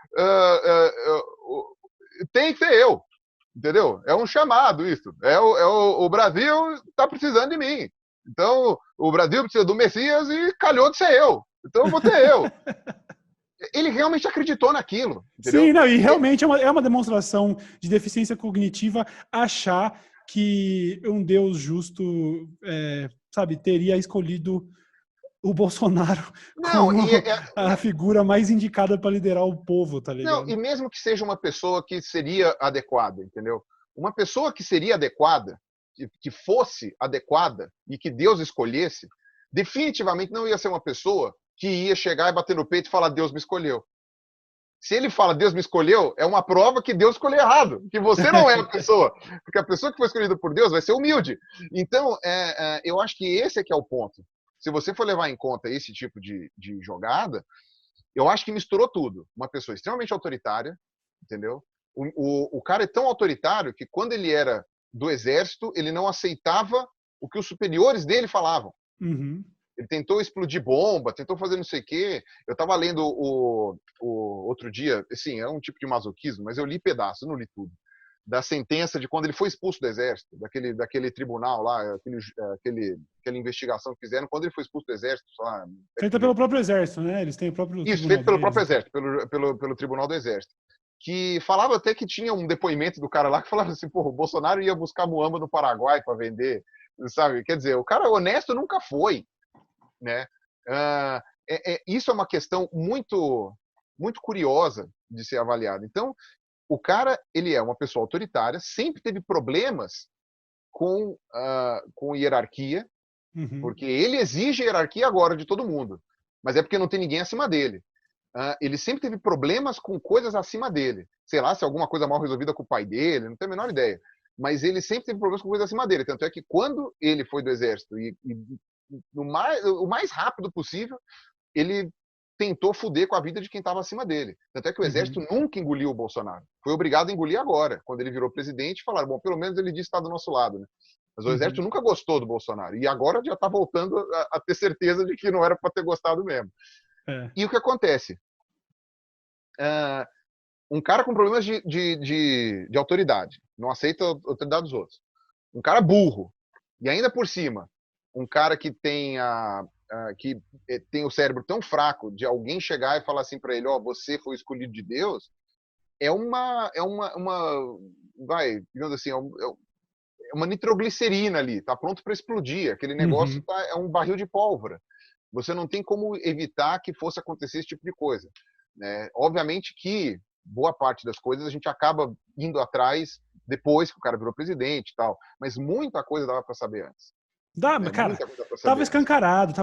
tem que ser eu, entendeu? É um chamado isso. O Brasil está precisando de mim. Então, o Brasil precisa do Messias e calhou de ser eu. Então, eu vou ter eu. Ele realmente acreditou naquilo, Sim, entendeu? não, e realmente é uma demonstração de deficiência cognitiva achar que um Deus justo, sabe, teria escolhido o Bolsonaro Não, como a figura mais indicada para liderar o povo, tá não, ligado? e mesmo que seja uma pessoa que seria adequada, entendeu? Uma pessoa que seria adequada, que fosse adequada e que Deus escolhesse, definitivamente não ia ser uma pessoa que ia chegar e bater no peito e falar Deus me escolheu. Se ele fala Deus me escolheu, é uma prova que Deus escolheu errado, que você não é a pessoa, porque a pessoa que foi escolhida por Deus vai ser humilde. Então, eu acho que esse é que é o ponto. Se você for levar em conta esse tipo de jogada, eu acho que misturou tudo. Uma pessoa extremamente autoritária, entendeu? O cara é tão autoritário que quando ele era do exército, ele não aceitava o que os superiores dele falavam. Uhum. Ele tentou explodir bomba, tentou fazer não sei o quê. Eu estava lendo o outro dia, assim, é um tipo de masoquismo, mas eu li pedaço, não li tudo. Da sentença de quando ele foi expulso do exército, daquele tribunal lá, aquela investigação que fizeram, quando ele foi expulso do exército, lá, Feita pelo próprio exército, né? Eles têm o próprio isso, tribunal feito pelo deles próprio e tal. exército, pelo Tribunal do Exército. Que falava até que tinha um depoimento do cara lá que falava assim, porra, o Bolsonaro ia buscar muamba no Paraguai para vender, sabe? Quer dizer, o cara honesto nunca foi, né? Isso é uma questão muito, muito curiosa de ser avaliada. Então, o cara, ele é uma pessoa autoritária, sempre teve problemas com hierarquia, Uhum. porque ele exige hierarquia agora de todo mundo, mas é porque não tem ninguém acima dele. Ele sempre teve problemas com coisas acima dele. Sei lá se alguma coisa mal resolvida com o pai dele, não tenho a menor ideia. Mas ele sempre teve problemas com coisas acima dele. Tanto é que quando ele foi do exército o mais rápido possível, ele tentou fuder com a vida de quem estava acima dele. Tanto é que o exército Uhum. nunca engoliu o Bolsonaro. Foi obrigado a engolir agora, quando ele virou presidente, falaram, bom, pelo menos ele disse que está do nosso lado, né? Mas o exército Uhum. nunca gostou do Bolsonaro. E agora já está voltando a ter certeza de que não era para ter gostado mesmo. É. E o que acontece? um cara com problemas de autoridade, não aceita a autoridade dos outros. Um cara burro. E ainda por cima, um cara que tem o cérebro tão fraco de alguém chegar e falar assim para ele, você foi escolhido de Deus, é uma digamos assim, é uma nitroglicerina ali, tá pronto para explodir. Aquele negócio é um barril de pólvora. Você não tem como evitar que fosse acontecer esse tipo de coisa, né? Obviamente que boa parte das coisas a gente acaba indo atrás depois que o cara virou presidente e tal, mas muita coisa dava para saber antes. Dá, cara, tava escancarado.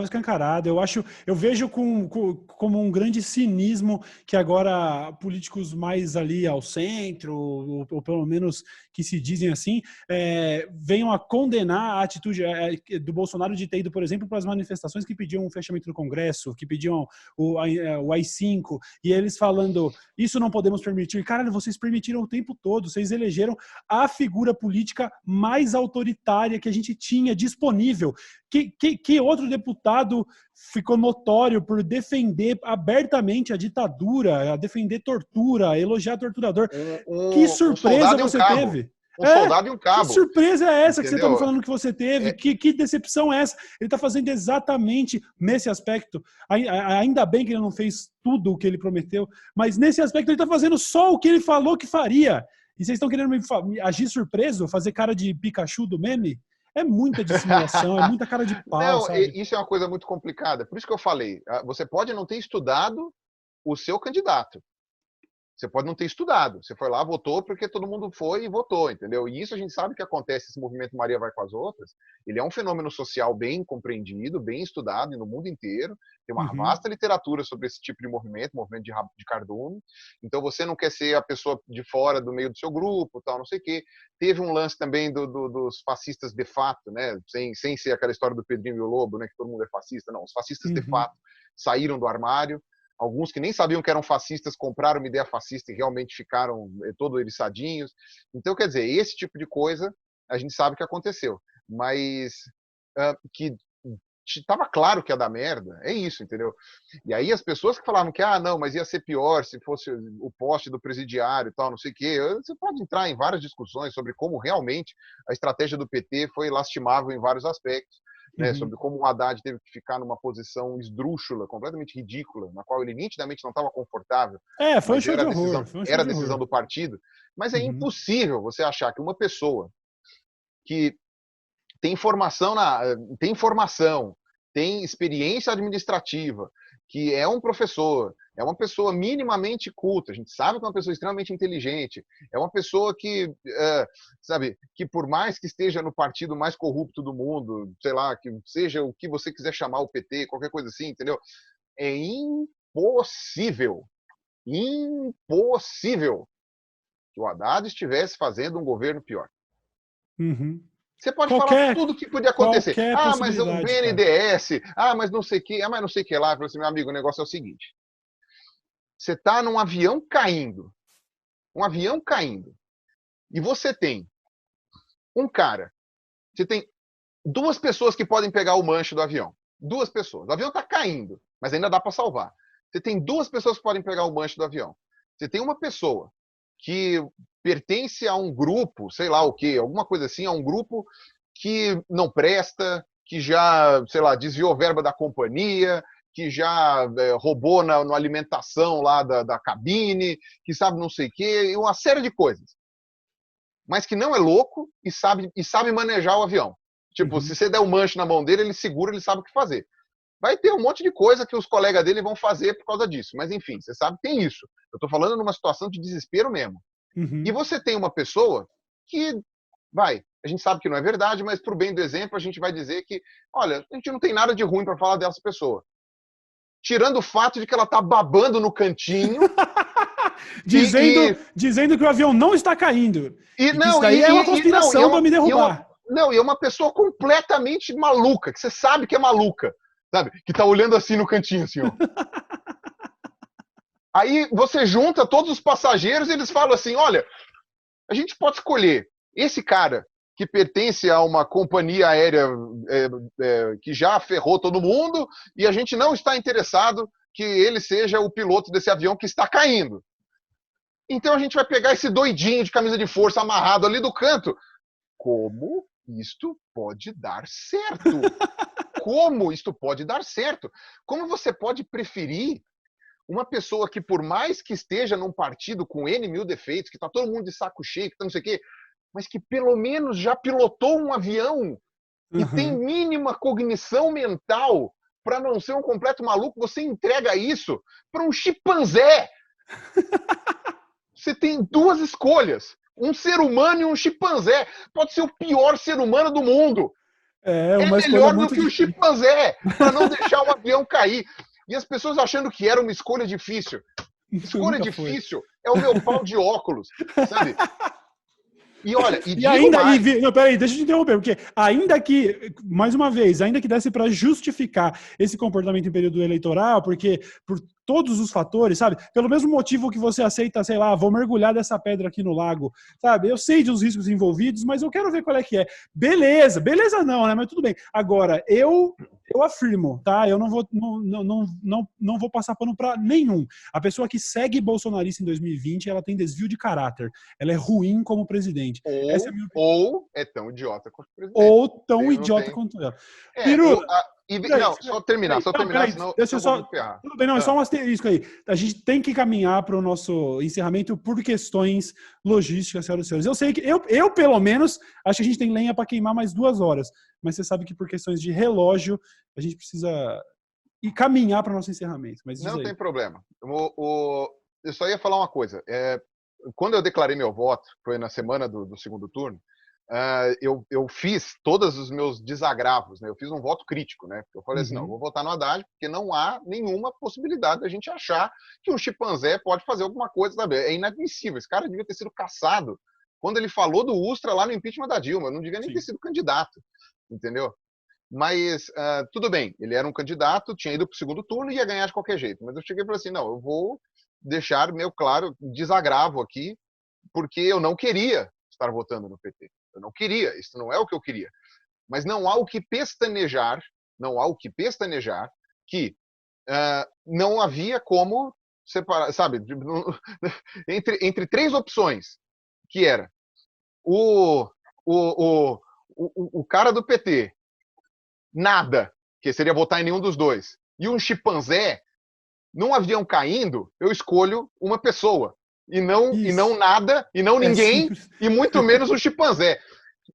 Eu vejo como um grande cinismo que agora políticos mais ali ao centro, ou pelo menos que se dizem assim, venham a condenar a atitude do Bolsonaro de ter ido, por exemplo, para as manifestações que pediam o fechamento do Congresso, que pediam o AI-5, e eles falando, isso não podemos permitir. Caralho, vocês permitiram o tempo todo, vocês elegeram a figura política mais autoritária que a gente tinha disponível. Que outro deputado ficou notório por defender abertamente a ditadura, a defender tortura, a elogiar torturador? Que surpresa você teve? Soldado e um cabo. Que surpresa é essa, entendeu? Que você está me falando que você teve? Que decepção é essa? Ele está fazendo exatamente nesse aspecto. Ainda bem que ele não fez tudo o que ele prometeu, mas nesse aspecto ele está fazendo só o que ele falou que faria. E vocês estão querendo me agir surpreso? Fazer cara de Pikachu do meme? É muita dissimulação, é muita cara de pau, não, sabe? Isso é uma coisa muito complicada. Por isso que eu falei, você pode não ter estudado o seu candidato. Você pode não ter estudado. Você foi lá, votou porque todo mundo foi e votou, entendeu? E isso a gente sabe que acontece, esse movimento Maria vai com as outras. Ele é um fenômeno social bem compreendido, bem estudado no mundo inteiro. Tem uma vasta literatura sobre esse tipo de movimento de cardume. Então você não quer ser a pessoa de fora do meio do seu grupo, tal, não sei o quê. Teve um lance também dos fascistas de fato, né? Sem ser aquela história do Pedrinho e o Lobo, né? Que todo mundo é fascista. Não, os fascistas de fato saíram do armário. Alguns que nem sabiam que eram fascistas compraram uma ideia fascista e realmente ficaram todos eriçadinhos. Então, quer dizer, esse tipo de coisa a gente sabe que aconteceu. Mas que estava claro que ia dar merda, é isso, entendeu? E aí as pessoas que falavam que, não, mas ia ser pior se fosse o poste do presidiário e tal, não sei o quê. Você pode entrar em várias discussões sobre como realmente a estratégia do PT foi lastimável em vários aspectos. Né, sobre como o Haddad teve que ficar numa posição esdrúxula, completamente ridícula, na qual ele nitidamente não estava confortável. Foi um show de horror. Era a decisão do partido. Mas é impossível você achar que uma pessoa que tem formação, tem experiência administrativa, que é um professor, é uma pessoa minimamente culta, a gente sabe que é uma pessoa extremamente inteligente, é uma pessoa que, sabe, que por mais que esteja no partido mais corrupto do mundo, sei lá, que seja o que você quiser chamar o PT, qualquer coisa assim, entendeu? É impossível que o Haddad estivesse fazendo um governo pior. Você pode falar tudo que podia acontecer. Mas o BNDES, mas não sei o que, mas não sei o que lá. Eu falei assim, meu amigo, o negócio é o seguinte. Você está num avião caindo. E você tem um cara. Você tem duas pessoas que podem pegar o manche do avião. 2 pessoas. O avião está caindo, mas ainda dá para salvar. Você tem 2 pessoas que podem pegar o manche do avião. Você tem uma pessoa que pertence a um grupo, sei lá o quê, alguma coisa assim, a um grupo que não presta, que já, sei lá, desviou verba da companhia, que já roubou na alimentação lá da cabine, que sabe não sei o quê, uma série de coisas. Mas que não é louco e sabe manejar o avião. Tipo, se você der um manche na mão dele, ele segura, ele sabe o que fazer. Vai ter um monte de coisa que os colegas dele vão fazer por causa disso. Mas, enfim, você sabe, tem isso. Eu estou falando numa situação de desespero mesmo. E você tem uma pessoa que, a gente sabe que não é verdade, mas pro bem do exemplo, a gente vai dizer que, olha, a gente não tem nada de ruim para falar dessa pessoa. Tirando o fato de que ela tá babando no cantinho. dizendo que o avião não está caindo. Isso daí é uma conspiração para me derrubar. E é uma pessoa completamente maluca, que você sabe que é maluca. Sabe? Que tá olhando assim no cantinho, assim, ó. Aí você junta todos os passageiros e eles falam assim, olha, a gente pode escolher esse cara que pertence a uma companhia aérea que já ferrou todo mundo e a gente não está interessado que ele seja o piloto desse avião que está caindo. Então a gente vai pegar esse doidinho de camisa de força amarrado ali do canto. Como isto pode dar certo? Como isto pode dar certo? Como você pode preferir uma pessoa que, por mais que esteja num partido com N mil defeitos, que tá todo mundo de saco cheio, que tá não sei o quê, mas que pelo menos já pilotou um avião e tem mínima cognição mental para não ser um completo maluco, você entrega isso para um chimpanzé. Você tem duas escolhas. Um ser humano e um chimpanzé. Pode ser o pior ser humano do mundo. É É uma escolha melhor do muito que o difícil. chimpanzé para não deixar o avião cair. E as pessoas achando que era uma escolha difícil. Escolha Nunca foi. difícil é o meu pau de óculos, sabe? E olha, e E digo ainda, mais. não, peraí, deixa eu te interromper, porque ainda que, mais uma vez, ainda que desse para justificar esse comportamento em período eleitoral, porque por todos os fatores, sabe? Pelo mesmo motivo que você aceita, sei lá, vou mergulhar dessa pedra aqui no lago, sabe? Eu sei dos riscos envolvidos, mas eu quero ver qual é que é. Beleza, beleza não, né? Mas tudo bem. Agora, eu afirmo, tá? Eu não vou passar pano para nenhum. A pessoa que segue bolsonarista em 2020, ela tem desvio de caráter. Ela é ruim como presidente. Essa é a minha opinião. Ou é tão idiota quanto o presidente. Ou tão Não idiota tem. quanto ela. É, Pirula, não, só terminar, senão deixa eu eu vou só. me ferrar. Tudo bem, não, é só um asterisco aí. A gente tem que caminhar para o nosso encerramento por questões logísticas, senhoras e senhores. Eu sei que eu, pelo menos, acho que a gente tem lenha para queimar mais 2 horas. Mas você sabe que por questões de relógio, a gente precisa ir caminhar para o nosso encerramento. Mas diz Não aí. tem problema. Eu só ia falar uma coisa. Quando eu declarei meu voto, foi na semana do segundo turno, eu fiz todos os meus desagravos, né? Eu fiz um voto crítico, né? Eu falei assim, não, eu vou votar no Haddad, porque não há nenhuma possibilidade da gente achar que um chimpanzé pode fazer alguma coisa, sabe? É inadmissível. Esse cara devia ter sido caçado quando ele falou do Ustra lá no impeachment da Dilma. Não devia nem ter sido candidato, entendeu? Mas tudo bem, ele era um candidato, tinha ido para o segundo turno e ia ganhar de qualquer jeito. Mas eu cheguei e falei assim, não, eu vou deixar meu claro desagravo aqui, porque eu não queria estar votando no PT. Eu não queria, isso não é o que eu queria. Mas não há o que pestanejar, que não havia como separar, sabe, entre três opções, que era o, o cara do PT, nada, que seria votar em nenhum dos dois, e um chimpanzé, num avião caindo, eu escolho uma pessoa. E não nada, e não ninguém, e muito menos um chimpanzé.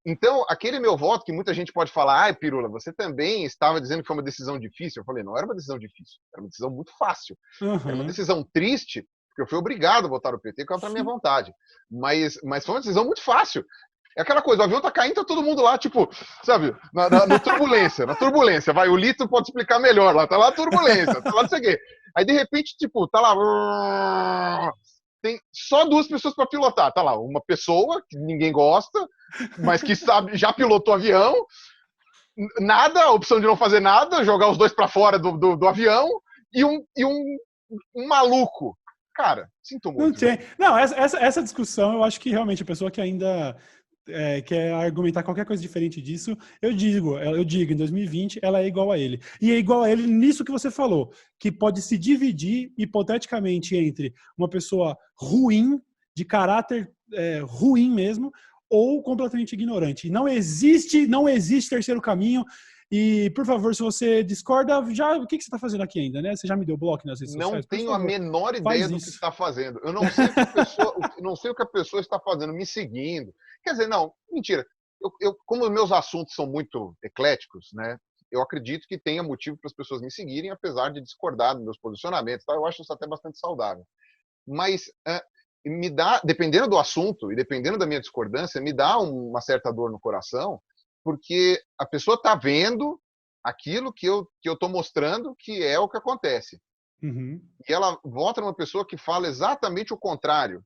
Então, aquele meu voto, que muita gente pode falar, ai, Pirula, você também estava dizendo que foi uma decisão difícil. Eu falei, não era uma decisão difícil, era uma decisão muito fácil. Era uma decisão triste, porque eu fui obrigado a votar no PT contra a minha vontade. Mas foi uma decisão muito fácil. É aquela coisa, o avião tá caindo, tá todo mundo lá, tipo, sabe, na turbulência, vai, o Lito pode explicar melhor lá, tá lá a turbulência, tá lá não sei o quê. Aí, de repente, tipo, tá lá, tem só 2 pessoas para pilotar, tá lá, uma pessoa, que ninguém gosta, mas que sabe, já pilotou avião, nada, a opção de não fazer nada, jogar os 2 para fora do avião, e um maluco. Cara, sinto muito. Não tem. Não, essa discussão, eu acho que realmente a pessoa que ainda quer argumentar qualquer coisa diferente disso, eu digo, em 2020, ela é igual a ele. E é igual a ele nisso que você falou, que pode se dividir hipoteticamente entre uma pessoa ruim, de caráter ruim mesmo, ou completamente ignorante. Não existe terceiro caminho. E, por favor, se você discorda, o que você está fazendo aqui ainda, né? Você já me deu bloco nas redes sociais? Não tenho a menor ideia do que está fazendo. Eu não sei o que a pessoa está fazendo, me seguindo. Quer dizer, não, mentira. Como meus assuntos são muito ecléticos, né? Eu acredito que tenha motivo para as pessoas me seguirem, apesar de discordar dos meus posicionamentos. Tá? Eu acho isso até bastante saudável. Mas me dá, dependendo do assunto e dependendo da minha discordância, me dá uma certa dor no coração, porque a pessoa está vendo aquilo que eu estou mostrando que é o que acontece. Uhum. E ela vota numa pessoa que fala exatamente o contrário.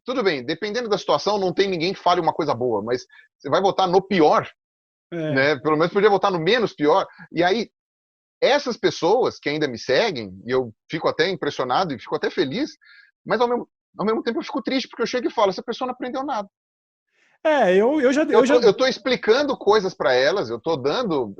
Tudo bem, dependendo da situação, não tem ninguém que fale uma coisa boa, mas você vai votar no pior, né? Pelo menos podia votar no menos pior. E aí, essas pessoas que ainda me seguem, e eu fico até impressionado e fico até feliz, mas ao mesmo tempo eu fico triste, porque eu chego e falo, essa pessoa não aprendeu nada. Eu tô explicando coisas para elas, eu tô dando,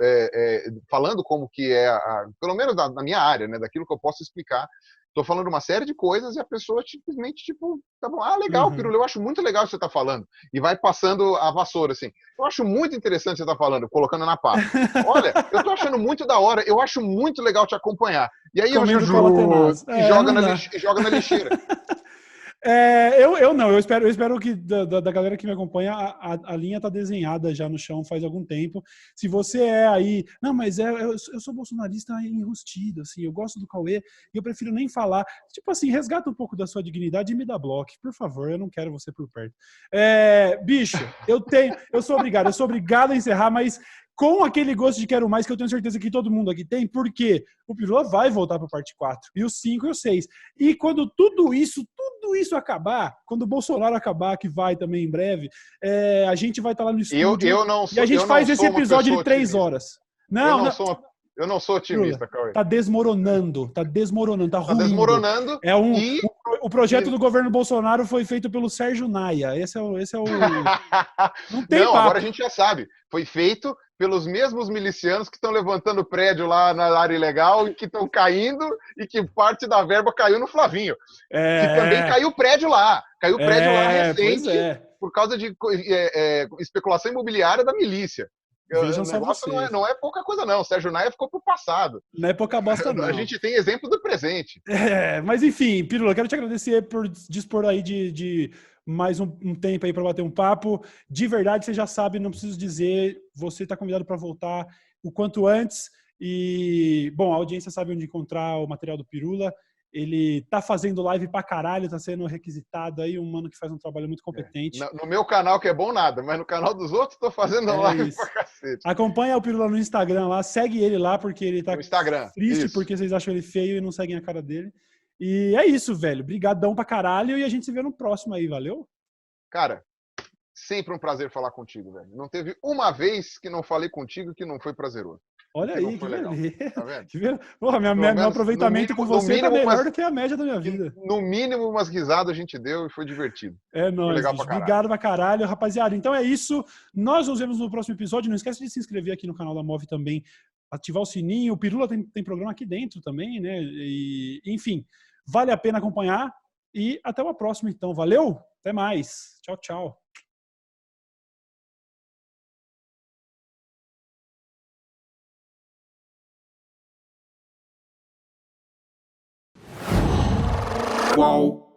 falando como que é, pelo menos na minha área, né, daquilo que eu posso explicar. Tô falando uma série de coisas e a pessoa simplesmente, tipo, tá bom, legal, Uhum. Pirula, eu acho muito legal o que você tá falando. E vai passando a vassoura, assim. Eu acho muito interessante o que você tá falando, colocando na pá. Olha, eu tô achando muito da hora, eu acho muito legal te acompanhar. E aí eu já Comendo cola tenaz. e Não dá. joga na lixeira. Eu não, eu espero que da galera que me acompanha, a linha tá desenhada já no chão faz algum tempo. Se você é aí, não, mas eu sou bolsonarista enrustido, assim, eu gosto do Cauê e eu prefiro nem falar. Tipo assim, resgata um pouco da sua dignidade e me dá bloco, por favor, eu não quero você por perto. Bicho, eu sou obrigado a encerrar, mas com aquele gosto de quero mais que eu tenho certeza que todo mundo aqui tem, porque o Pirula vai voltar para parte 4, e o 5 e o 6. E quando tudo isso acabar, quando o Bolsonaro acabar, que vai também em breve, a gente vai estar lá no estúdio e a gente eu não faz esse sou uma episódio pessoa de 3 otimista. horas. Não, não. Eu não sou Pirula, otimista, Cauê. tá desmoronando, tá Tá ruindo. desmoronando O projeto do governo Bolsonaro foi feito pelo Sérgio Naia. Não tem Não, agora a papo. gente já sabe. Foi feito pelos mesmos milicianos que estão levantando prédio lá na área ilegal e que estão caindo e que parte da verba caiu no Flavinho. Que também É, caiu prédio lá. Caiu prédio lá pois recente é. por causa de especulação imobiliária da milícia. Vejam O só negócio vocês. não é pouca coisa, não. O Sérgio Naia ficou pro passado. Não é pouca bosta, A não. gente tem exemplo do presente. Mas enfim, Pirula, quero te agradecer por dispor aí de mais um tempo aí para bater um papo. De verdade, você já sabe, não preciso dizer, você está convidado para voltar o quanto antes. E, bom, a audiência sabe onde encontrar o material do Pirula. Ele tá fazendo live pra caralho, tá sendo requisitado aí, um mano que faz um trabalho muito competente. No meu canal, que é bom nada, mas no canal dos outros, tô fazendo live Isso. pra cacete. Acompanha o Pirula no Instagram lá, segue ele lá, porque ele tá No Instagram. triste Isso. porque vocês acham ele feio e não seguem a cara dele. E é isso, velho. Brigadão pra caralho e a gente se vê no próximo aí, valeu? Cara, sempre um prazer falar contigo, velho. Não teve uma vez que não falei contigo que não foi prazeroso. Olha Que não aí, que foi legal. beleza. Tá vendo? Porra, Pelo meu menos, aproveitamento com você tá melhor do que a média da minha que vida. no mínimo umas risadas a gente deu e foi divertido. É Foi nóis, legal pra bicho. caralho. Obrigado pra caralho, rapaziada. Então é isso. Nós nos vemos no próximo episódio. Não esquece de se inscrever aqui no canal da Move também. Ativar o sininho. O Pirula tem programa aqui dentro também, né? E, enfim, vale a pena acompanhar. E até uma próxima, então. Valeu? Até mais. Tchau, tchau. Qual?